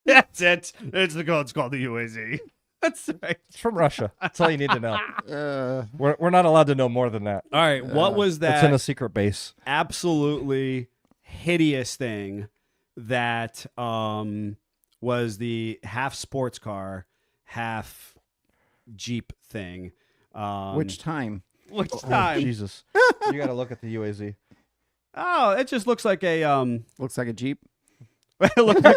That's it. It's called the UAZ. That's right. it's from Russia. That's all you need to know. Uh, We're not allowed to know more than that. All right, what was It's in a that secret base. absolutely hideous thing that was the half sports car, half Jeep thing? which time? Which Oh, time? Jesus. You got to look at the UAZ. Oh, it just looks like a Looks like a Jeep. it looked like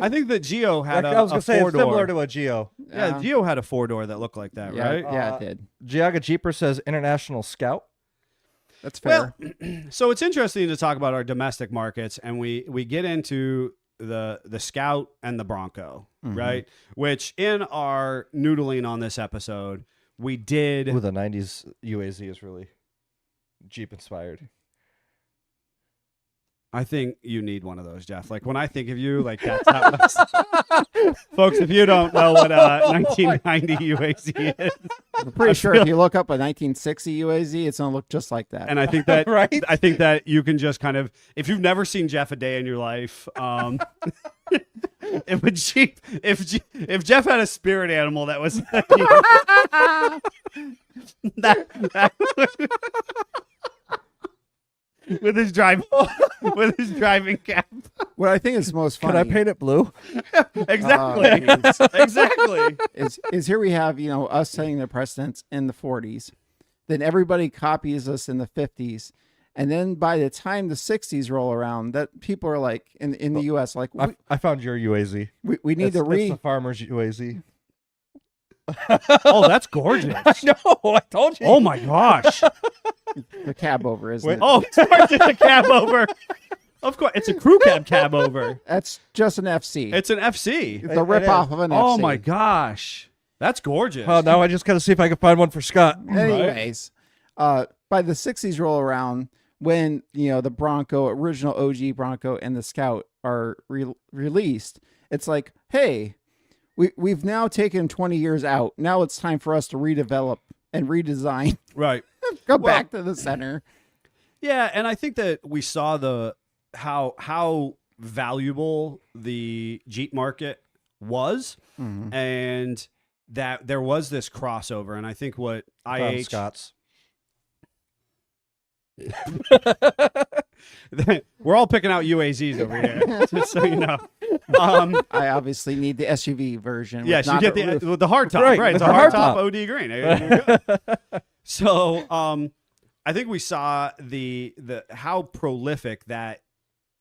I think the Geo had I was a going to say, it's similar four-door. to a Geo. Yeah, Geo had a four-door that looked like that, yeah, right? Yeah, it did. Giaga Jeeper says International Scout. That's fair. Well, so it's interesting to talk about our domestic markets, and we get into the Scout and the Bronco, right? Which in our noodling on this episode, we did. Ooh, the 90s UAZ is really Jeep inspired. I think you need one of those, Jeff. Like when I think of you, like that's how folks, if you don't know what 1990 UAZ is, I'm pretty sure if you look up a 1960 UAZ, it's going to look just like that. and I think that Right? I think that you can just kind of, if you've never seen Jeff a day in your life, if a Jeep, if Jeff had a spirit animal that was that with his driving cap. What I think is most funny Can I paint it blue? Exactly. Exactly. is here we have, us setting the precedents in the 40s. Then everybody copies us in the 50s. And then by the time the 60s roll around, that people are like, in the U.S., like, I found your UAZ. we need It's to the farmer's UAZ. Oh, that's gorgeous. No, I told you. Oh my gosh. the cab over, isn't Wait, it? Oh, it's a cab over. Of course, it's a crew cab over. That's just an FC. It's an FC. It's a ripoff of an FC. Oh my gosh, that's gorgeous. Well, now I just got to see if I can find one for Scott. Anyways, by the 60s roll around, when the Bronco, original OG Bronco, and the Scout are released, it's like, hey, we've now taken 20 years out. Now it's time for us to redevelop and redesign. Right. Go back to the center. Yeah, and I think that we saw how valuable the Jeep market was, and that there was this crossover. And I think what Found IH Scott's. we're all picking out UAZs over here, just so you know. I obviously need the SUV version. Yes, with you get not a roof. the hard top, Right, right? It's the a hard hard top top. OD green. There you go. So, I think we saw the how prolific that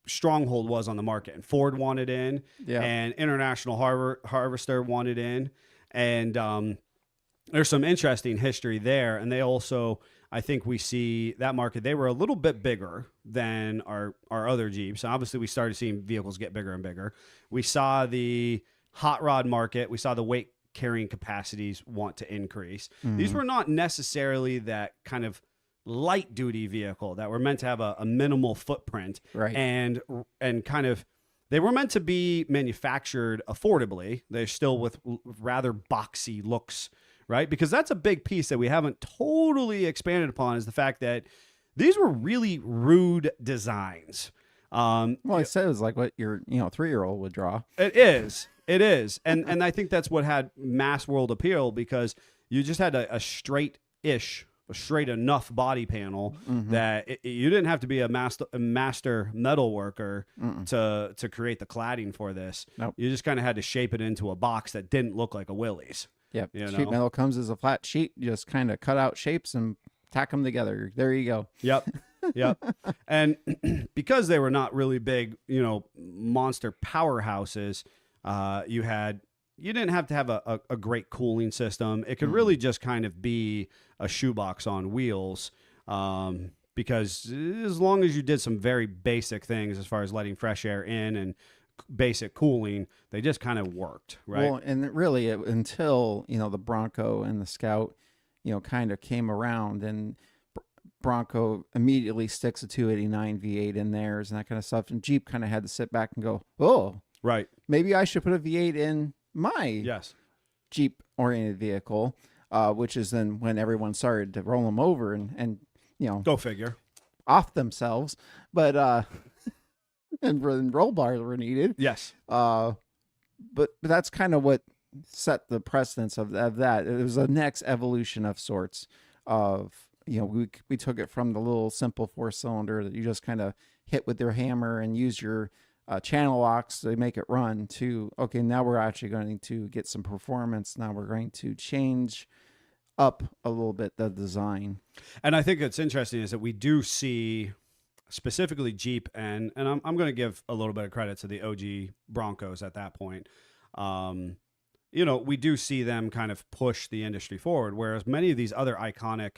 stronghold was on the market, and Ford wanted in, Yeah. and International Harvester wanted in, and there's some interesting history there. And they also, I think we see that market, they were a little bit bigger than our other Jeeps. And obviously we started seeing vehicles get bigger and bigger. We saw the hot rod market. We saw the weight carrying capacities want to increase. These were not necessarily that kind of light duty vehicle that were meant to have a minimal footprint, Right. and kind of, they were meant to be manufactured affordably. They're still with rather boxy looks, right? Because that's a big piece that we haven't totally expanded upon, is the fact that these were really rude designs. Well, I said it was like what your 3-year-old would draw. It is, and I think that's what had mass world appeal, because you just had a straight enough body panel that you didn't have to be a master metal worker to create the cladding for this. Nope. You just kind of had to shape it into a box that didn't look like a Willys. Yep. You Sheet know? metal comes as a flat sheet. You just kind of cut out shapes and tack them together. There you go. Yep. Yep. And because they were not really big, monster powerhouses, you didn't have to have a great cooling system. It could really just kind of be a shoebox on wheels, because as long as you did some very basic things as far as letting fresh air in and basic cooling, they just kind of worked, right? Well, and really until, the Bronco and the Scout, kind of came around, and Bronco immediately sticks a 289 V8 in theirs and that kind of stuff. And Jeep kind of had to sit back and go, oh, Right. maybe I should put a V8 in my Yes. Jeep oriented vehicle, which is then when everyone started to roll them over and Go figure. off themselves. But, and roll bars were needed. Yes. But that's kind of what set the precedence of that. It was a next evolution of sorts of, we took it from the little simple 4-cylinder that you just kind of hit with your hammer and use your channel locks to make it run, to, okay, now we're actually going to get some performance. Now we're going to change up a little bit the design. And I think it's interesting is that we do see specifically Jeep, and I'm going to give a little bit of credit to the OG Broncos at that point. We do see them kind of push the industry forward, whereas many of these other iconic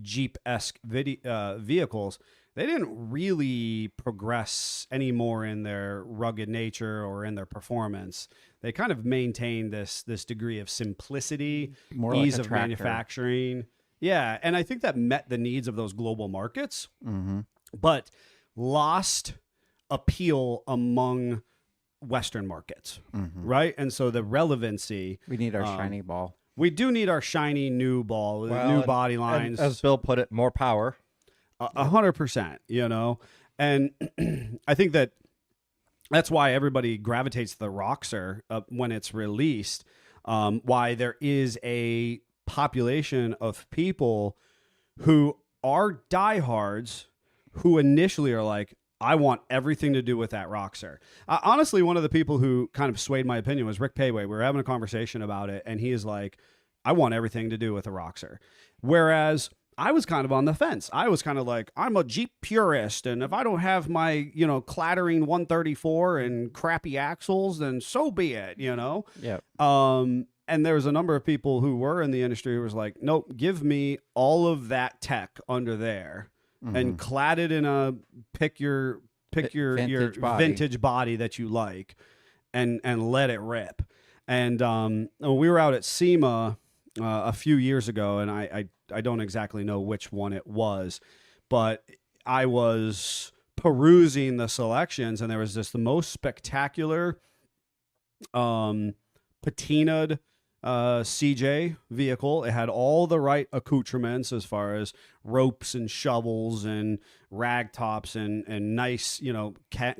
Jeep-esque vehicles, they didn't really progress anymore in their rugged nature or in their performance. They kind of maintained this degree of simplicity, More like ease a of tractor. manufacturing. Yeah, and I think that met the needs of those global markets, but lost appeal among Western markets, right? And so the relevancy, We need our shiny ball. we do need our shiny new ball, with Well, new and- body and lines. as Bill put it, more power. 100%, you know, and I think that's why everybody gravitates to the Roxor when it's released. Why there is a population of people who are diehards who initially are like, I want everything to do with that Roxor. Honestly, one of the people who kind of swayed my opinion was Rick Payway. We were having a conversation about it, and he is like, I want everything to do with a Roxor. Whereas I was kind of on the fence. I was kind of like, I'm a Jeep purist, and if I don't have my, clattering 134 and crappy axles, then so be it, Yeah. And there was a number of people who were in the industry who was like, nope, give me all of that tech under there and clad it in a pick your Vintage body. vintage body that you like and let it rip. And we were out at SEMA a few years ago, and I don't exactly know which one it was, but I was perusing the selections, and there was the most spectacular patinaed CJ vehicle. It had all the right accoutrements as far as ropes and shovels and rag tops and nice,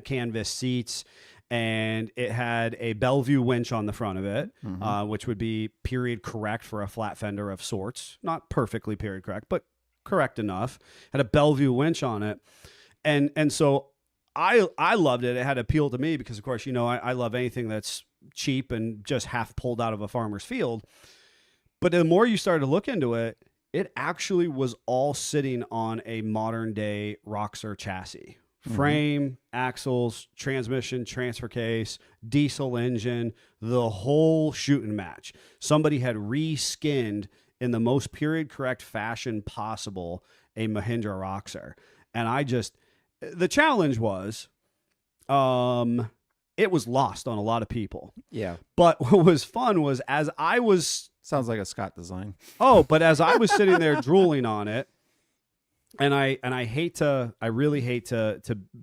canvas seats. And it had a Bellevue winch on the front of it, which would be period correct for a flat fender of sorts. Not perfectly period correct, but correct enough. Had a Bellevue winch on it. And so I loved it. It had appeal to me because, of course, I love anything that's cheap and just half pulled out of a farmer's field. But the more you started to look into it, it actually was all sitting on a modern day Roxor chassis. Frame, axles, transmission, transfer case, diesel engine, the whole shooting match. Somebody had reskinned in the most period correct fashion possible a Mahindra Roxor. And the challenge was, it was lost on a lot of people. Yeah. But what was fun was as I was Sounds like a Scott design. but as I was sitting there drooling on it, and I really hate to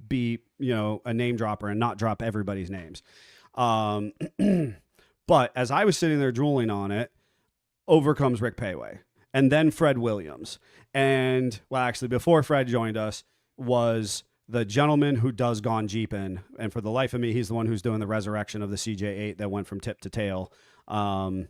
be, a name dropper and not drop everybody's names. But as I was sitting there drooling on it, over comes Rick Payway and then Fred Williams. And well, actually before Fred joined us was the gentleman who does Gone Jeepin'. And for the life of me, he's the one who's doing the resurrection of the CJ8 that went from tip to tail. And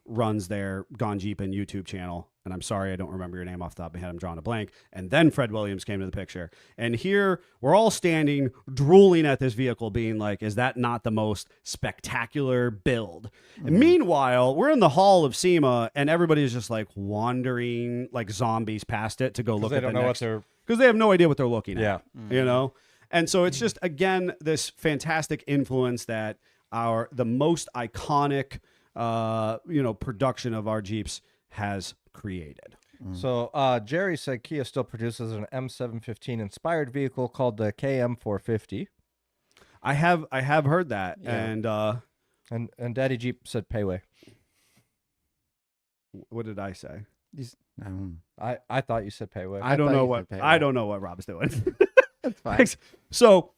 runs their Gone Jeepin' YouTube channel. And I'm sorry, I don't remember your name off the top of my head. I'm drawing a blank. And then Fred Williams came to the picture. And here we're all standing, drooling at this vehicle, being like, is that not the most spectacular build? And meanwhile, we're in the hall of SEMA, and everybody is just like wandering like zombies past it to go look They at don't the know next. what they're. Because they have no idea what they're looking at. Yeah. And so it's just, again, this fantastic influence that the most iconic production of our Jeeps has created. So Jerry said Kia still produces an M715 inspired vehicle called the KM450, I have heard that. Yeah. And Daddy Jeep said Payway. what did I say? I thought you said Payway. I don't thought know you what said Payway. I don't know what Rob's doing. That's fine. So,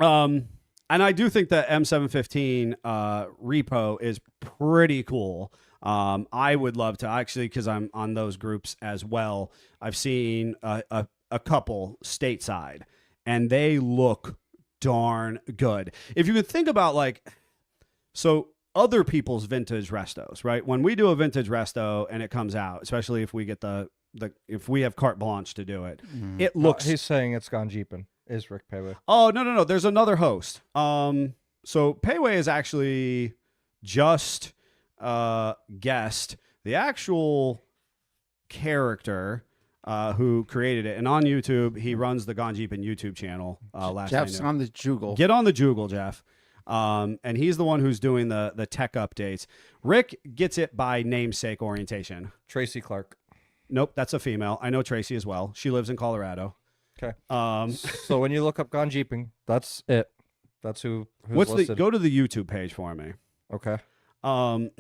and I do think the M715 repo is pretty cool. I would love to actually, because I'm on those groups as well. I've seen a couple stateside, and they look darn good. If you could think about so other people's vintage restos, right? When we do a vintage resto and it comes out, especially if we get if we have carte blanche to do it, it looks. He's saying it's Gone Jeepin'. Is Rick Payway? Oh, no. There's another host. So Payway is actually just guessed the actual character who created it. And on YouTube, he runs the Gone Jeepin' YouTube channel. Last Jeff's I knew. on the jugal. Get on the Jugal, Jeff. And he's the one who's doing the tech updates. Rick gets it by namesake orientation. Tracy Clark. Nope, that's a female. I know Tracy as well. She lives in Colorado. Okay. So when you look up Gone Jeeping, that's it. That's who's what's the listed. go to the YouTube page for me. Okay. So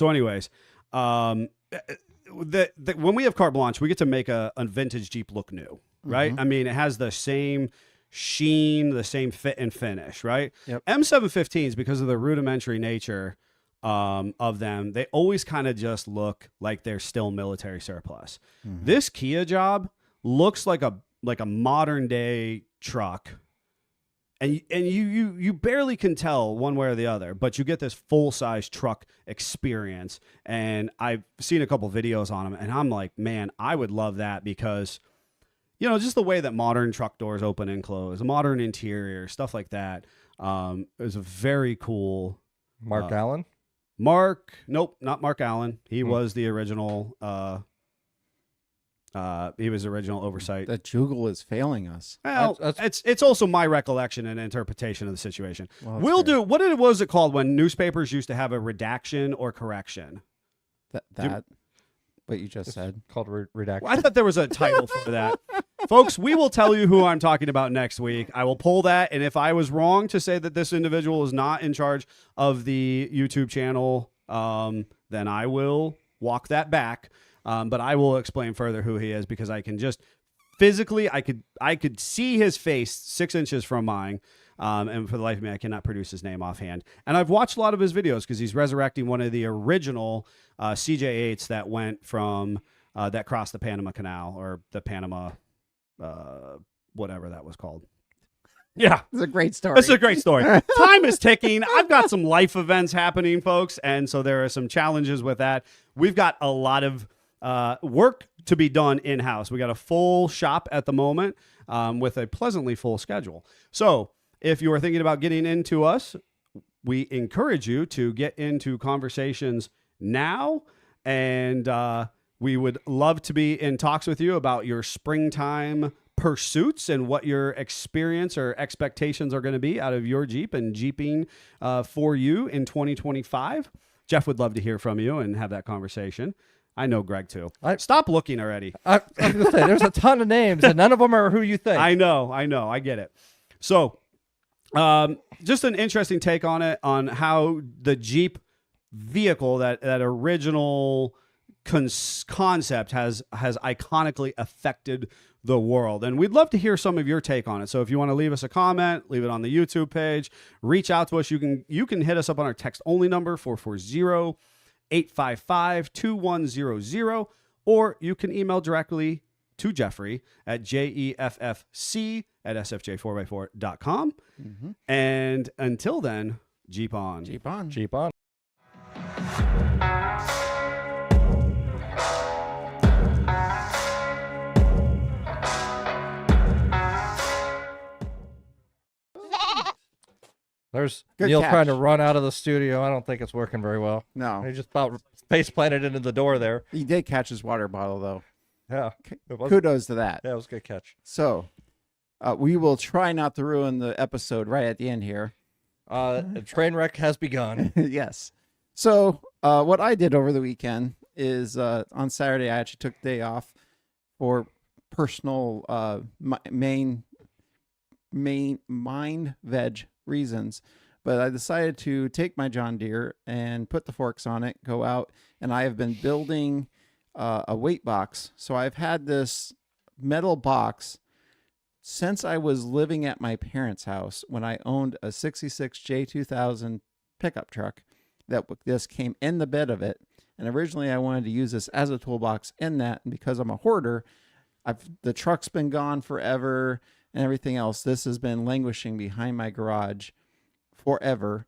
anyways, when we have carte blanche, we get to make a vintage Jeep look new, right? I mean, it has the same sheen, the same fit and finish, right? Yep. M715s, because of the rudimentary nature of them, they always kind of just look like they're still military surplus. This Kia job looks like a modern day truck. And you barely can tell one way or the other, but you get this full-size truck experience. And I've seen a couple videos on them, and I'm like, man, I would love that because, you know, just the way that modern truck doors open and close, a modern interior, stuff like that, is a very cool. Mark Allen? Nope, not Mark Allen. He was the original. He was the original oversight. That Jugal is failing us. Well, it's also my recollection and interpretation of the situation. Well, We'll fair. do what was it called when newspapers used to have a redaction or correction? That what you just said. Called redaction. Well, I thought there was a title for that. Folks, we will tell you who I'm talking about next week. I will pull that, and if I was wrong to say that this individual is not in charge of the YouTube channel, then I will walk that back. But I will explain further who he is because I can just physically, I could see his face 6 inches from mine. And for the life of me, I cannot produce his name offhand. And I've watched a lot of his videos because he's resurrecting one of the original CJ8s that went from, that crossed the Panama Canal or the Panama, whatever that was called. Yeah. It's a great story. It's a great story. Time is ticking. I've got some life events happening, folks. And so there are some challenges with that. We've got a lot of work to be done in-house. We got a full shop at the moment with a pleasantly full schedule. So if you are thinking about getting into us, we encourage you to get into conversations now. And we would love to be in talks with you about your springtime pursuits and what your experience or expectations are going to be out of your Jeep and Jeeping for you in 2025. Jeff would love to hear from you and have that conversation. I know Greg too. Stop looking already. I was going to say, there's a ton of names, and none of them are who you think. I know. I get it. So just an interesting take on it, on how the Jeep vehicle, that original concept has iconically affected the world. And we'd love to hear some of your take on it. So if you want to leave us a comment, leave it on the YouTube page, reach out to us. You can hit us up on our text only number 440-855-2100, or you can email directly to Jeffrey at jeffc@sfj4x4.com. And until then, Jeep on. Jeep on. Jeep on. There's Good Neil catch. trying to run out of the studio. I don't think it's working very well. No, He just about face planted into the door there. he did catch his water bottle though. Yeah. It was, Kudos to that. yeah, it was a good catch. So, we will try not to ruin the episode right at the end here. A train wreck has begun. Yes. So, what I did over the weekend is on Saturday, I actually took the day off for personal mind veg reasons. But I decided to take my John Deere and put the forks on it, go out, and I have been building a weight box. So I've had this metal box since I was living at my parents' house when I owned a 66 J2000 pickup truck. This came in the bed of it. And originally I wanted to use this as a toolbox in that. And because I'm a hoarder, the truck's been gone forever and everything else. This has been languishing behind my garage forever.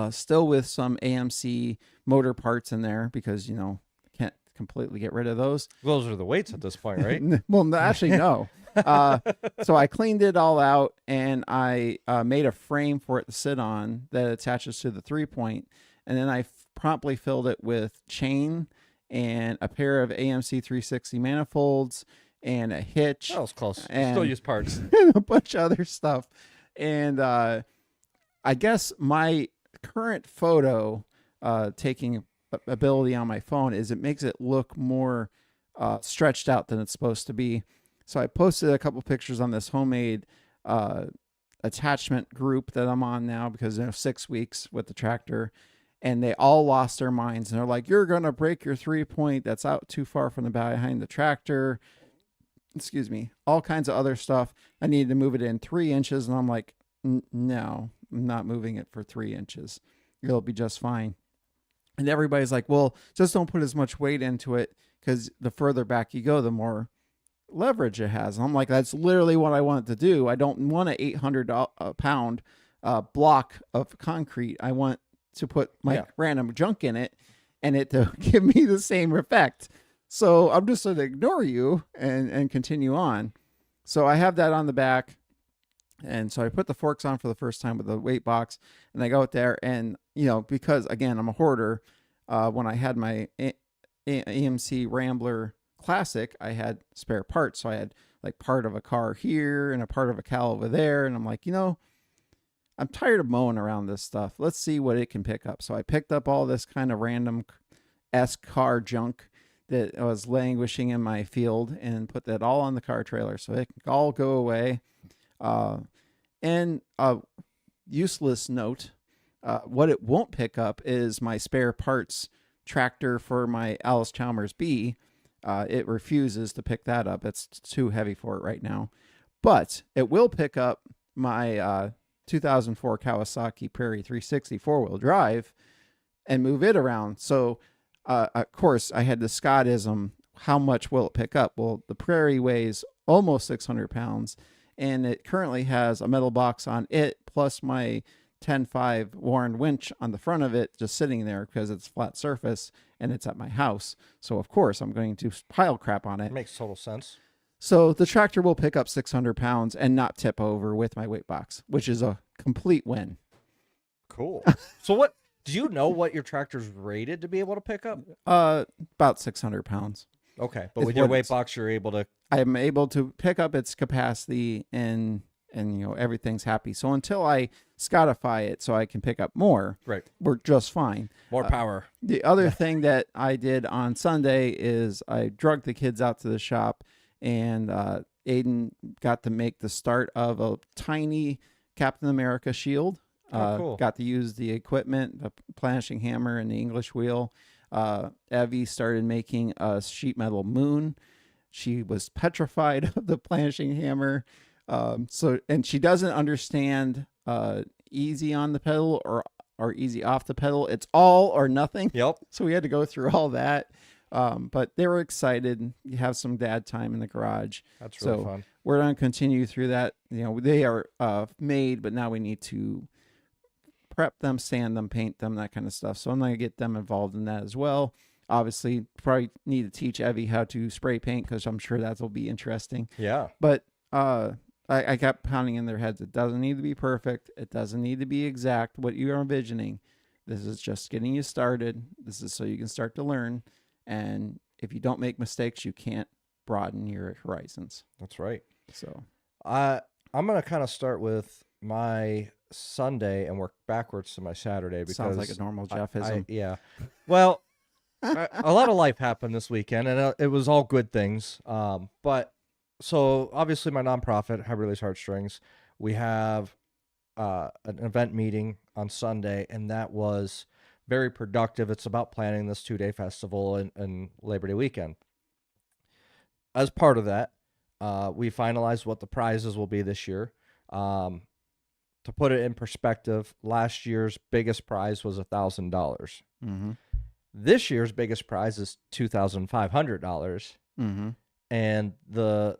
Still with some AMC motor parts in there because, can't completely get rid of those. Those are the weights at this point, right? Well, actually, no. So I cleaned it all out and I made a frame for it to sit on that attaches to the 3-point. And then I promptly filled it with chain and a pair of AMC 360 manifolds and a hitch. That was close. And- Still use parts. and a bunch of other stuff. And I guess my current photo taking ability on my phone is it makes it look more stretched out than it's supposed to be. So I posted a couple pictures on this homemade attachment group that I'm on now because 6 weeks with the tractor, and they all lost their minds and they're like, "You're gonna break your 3-point. That's out too far from the behind the tractor." Excuse me. All kinds of other stuff. I needed to move it in 3 inches, and I'm like, "No, I'm not moving it for 3 inches. It'll be just fine." And everybody's like, "Well, just don't put as much weight into it because the further back you go, the more leverage it has." And I'm like, that's literally what I want it to do. I don't want an 800 pound block of concrete. I want to put my random junk in it and it to give me the same effect. So I'm just going to ignore you and continue on. So I have that on the back. And so I put the forks on for the first time with the weight box, and I go out there, and, because again, I'm a hoarder. When I had my AMC Rambler Classic, I had spare parts. So I had like part of a car here and a part of a cow over there. And I'm like, I'm tired of mowing around this stuff. Let's see what it can pick up. So I picked up all this kind of random car junk that was languishing in my field and put that all on the car trailer so it can all go away. And a useless note, what it won't pick up is my spare parts tractor for my Alice Chalmers B. It refuses to pick that up. It's too heavy for it right now. But it will pick up my 2004 Kawasaki Prairie 360 4-wheel drive and move it around. So, of course, I had the Scottism, how much will it pick up? Well, the Prairie weighs almost 600 pounds, and it currently has a metal box on it, plus my 10.5 Warren winch on the front of it, just sitting there because it's flat surface and it's at my house. So, of course, I'm going to pile crap on it. Makes total sense. So the tractor will pick up 600 pounds and not tip over with my weight box, which is a complete win. Cool. So do you know what your tractor's rated to be able to pick up? About 600 pounds. Okay. But It's with your what weight it's- box, you're able to. I am able to pick up its capacity and everything's happy. So until I Scottify it so I can pick up more, Right. we're just fine. More power. The other thing that I did on Sunday is I drugged the kids out to the shop, and Aiden got to make the start of a tiny Captain America shield. Oh, cool. Got to use the equipment, the planishing hammer and the English wheel. Evie started making a sheet metal moon. She was petrified of the planishing hammer. And she doesn't understand easy on the pedal or easy off the pedal. It's all or nothing. Yep. So we had to go through all that. But they were excited. You have some dad time in the garage. That's really So fun. we're going to continue through that. They are made, but now we need to prep them, sand them, paint them, that kind of stuff. So I'm going to get them involved in that as well. Obviously, probably need to teach Evie how to spray paint because I'm sure that will be interesting. Yeah. But I kept pounding in their heads. It doesn't need to be perfect. It doesn't need to be exact what you are envisioning. This is just getting you started. This is so you can start to learn. And if you don't make mistakes, you can't broaden your horizons. That's right. So I'm going to kind of start with my Sunday and work backwards to my Saturday because sounds like a normal Jeffism. yeah. Well, a lot of life happened this weekend, and it was all good things. But so obviously my nonprofit, High Release Heartstrings, we have an event meeting on Sunday, and that was very productive. It's about planning this 2-day festival and Labor Day weekend. As part of that, we finalized what the prizes will be this year. To put it in perspective, last year's biggest prize was $1,000. Mm-hmm. This year's biggest prize is $2,500. Mm-hmm. And the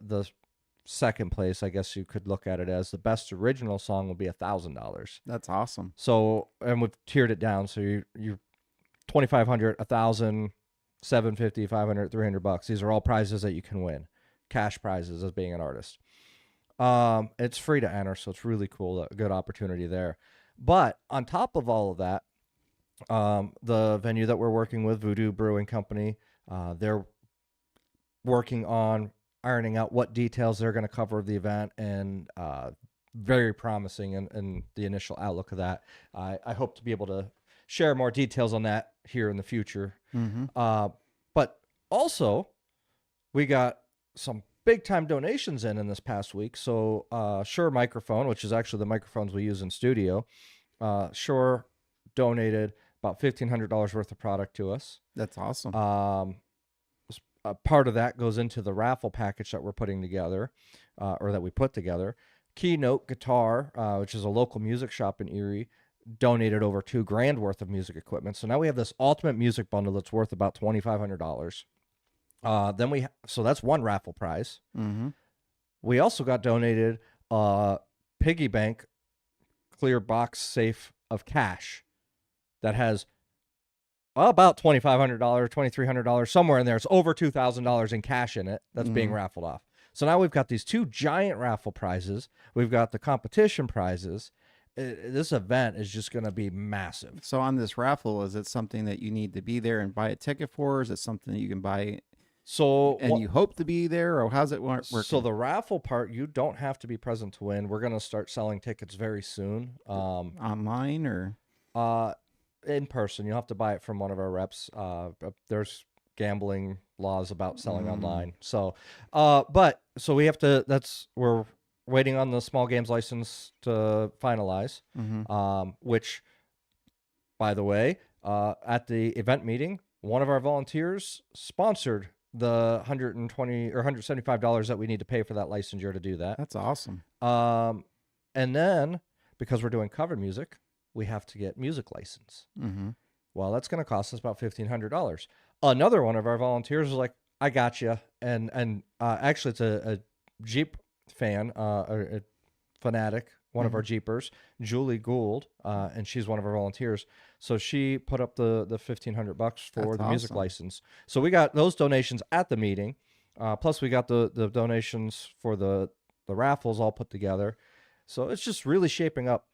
second place, I guess you could look at it as the best original song will be $1,000. That's awesome. So, and we've tiered it down. So you 2,500, 1,000, 750, 500, $300. These are all prizes that you can win, cash prizes as being an artist. It's free to enter, so it's really cool. A good opportunity there. But on top of all of that, the venue that we're working with, Voodoo Brewing Company, they're working on ironing out what details they're going to cover of the event, and very promising in the initial outlook of that. I hope to be able to share more details on that here in the future. Mm-hmm. But also, we got some big time donations in this past week. So Shure microphone, which is actually the microphones we use in studio, Shure donated about $1,500 worth of product to us. That's awesome. A part of that goes into the raffle package that we're putting together, or that we put together. Keynote Guitar, which is a local music shop in Erie, donated over $2,000 worth of music equipment. So now we have this ultimate music bundle that's worth about $2,500. So that's one raffle prize. Mm-hmm. We also got donated a piggy bank clear box safe of cash that has about $2,500, $2,300, somewhere in there. It's over $2,000 in cash in it that's being raffled off. So now we've got these two giant raffle prizes. We've got the competition prizes. This event is just going to be massive. So on this raffle, is it something that you need to be there and buy a ticket for? Or is it something that you can buy you hope to be there? Or how's it work? So the raffle part, you don't have to be present to win. We're going to start selling tickets very soon. Online or? In person. You'll have to buy it from one of our reps. There's gambling laws about selling online. So, so we have to, we're waiting on the small games license to finalize, which, by the way, at the event meeting, one of our volunteers sponsored the $120 or $175 that we need to pay for that licensure to do that. That's awesome. And then, because we're doing cover music, we have to get music license. Well, that's going to cost us about $1,500. Another one of our volunteers was like, I got you. And actually, it's a Jeep fan, a fanatic, one of our Jeepers, Julie Gould, and she's one of our volunteers. So she put up the $1,500 for the music license. So we got those donations at the meeting. Plus, we got the donations for the raffles all put together. So it's just really shaping up.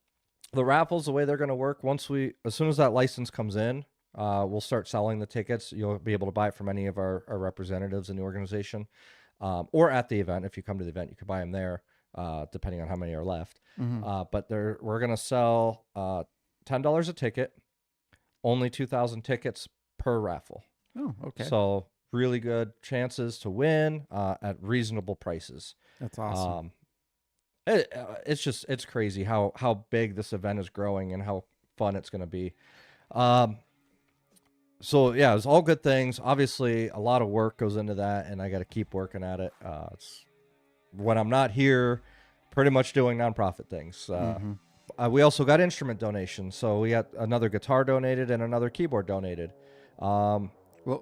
The raffles, the way they're going to work, as soon as that license comes in, we'll start selling the tickets. You'll be able to buy it from any of our representatives in the organization, or at the event. If you come to the event, you can buy them there, depending on how many are left. But we're going to sell $10 a ticket, only 2,000 tickets per raffle. Oh, okay. So really good chances to win at reasonable prices. That's awesome. It's crazy how big this event is growing and how fun it's going to be. So yeah, it's all good things. Obviously, a lot of work goes into that, and I got to keep working at it. It's when I'm not here, pretty much doing nonprofit things. We also got instrument donations, so we got another guitar donated and another keyboard donated. Well,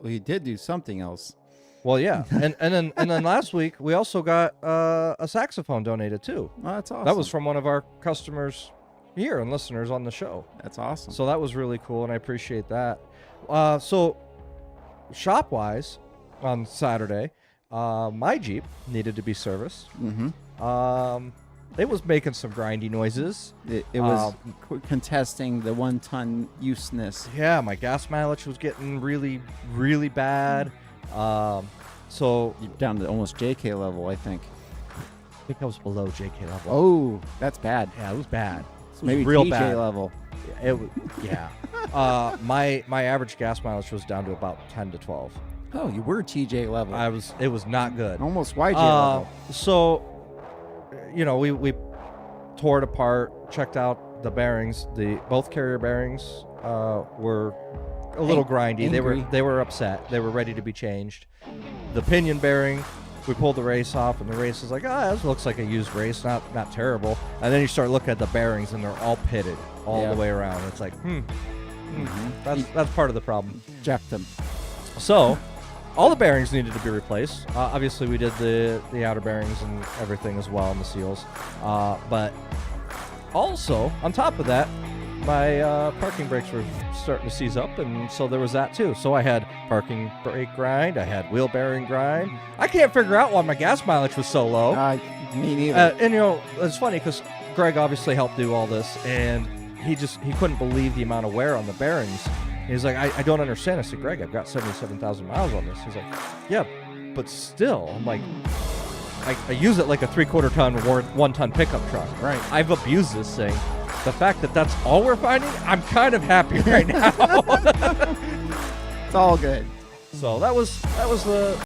we did do something else. Well, yeah, and then last week we also got a saxophone donated too. Oh, that's awesome. That was from one of our customers here and listeners on the show. That's awesome. So that was really cool, and I appreciate that. So shop-wise, on Saturday, my Jeep needed to be serviced. It was making some grindy noises. It was contesting the 1-ton useness. Yeah, my gas mileage was getting really, really bad. So You're down to almost JK level, I think. I think I was below JK level. Oh, that's bad. Yeah, it was bad. Maybe real TJ bad. level. It was, yeah. My average gas mileage was down to about 10 to 12. Oh, you were TJ level. It was not good. Almost YJ level. So, we tore it apart, checked out the bearings. Both carrier bearings were a little grindy. Angry. They were upset. They were ready to be changed. The pinion bearing, we pulled the race off, and the race is like, this looks like a used race, not terrible. And then you start looking at the bearings, and they're all pitted all the way around. It's like, that's part of the problem. Jacked them. So, all the bearings needed to be replaced. Obviously, we did the outer bearings and everything as well, and the seals. But also, on top of that, my parking brakes were starting to seize up, and so there was that too. So I had parking brake grind, I had wheel bearing grind. I can't figure out why my gas mileage was so low. Me neither. And it's funny because Greg obviously helped do all this, and he couldn't believe the amount of wear on the bearings. He's like, I don't understand. I said, Greg, I've got 77,000 miles on this. He's like, yeah, but still. I'm like, I use it like a 3/4 ton or 1 ton pickup truck. Right. I've abused this thing. the fact that that's all we're finding, I'm kind of happy right now. It's all good. So that was the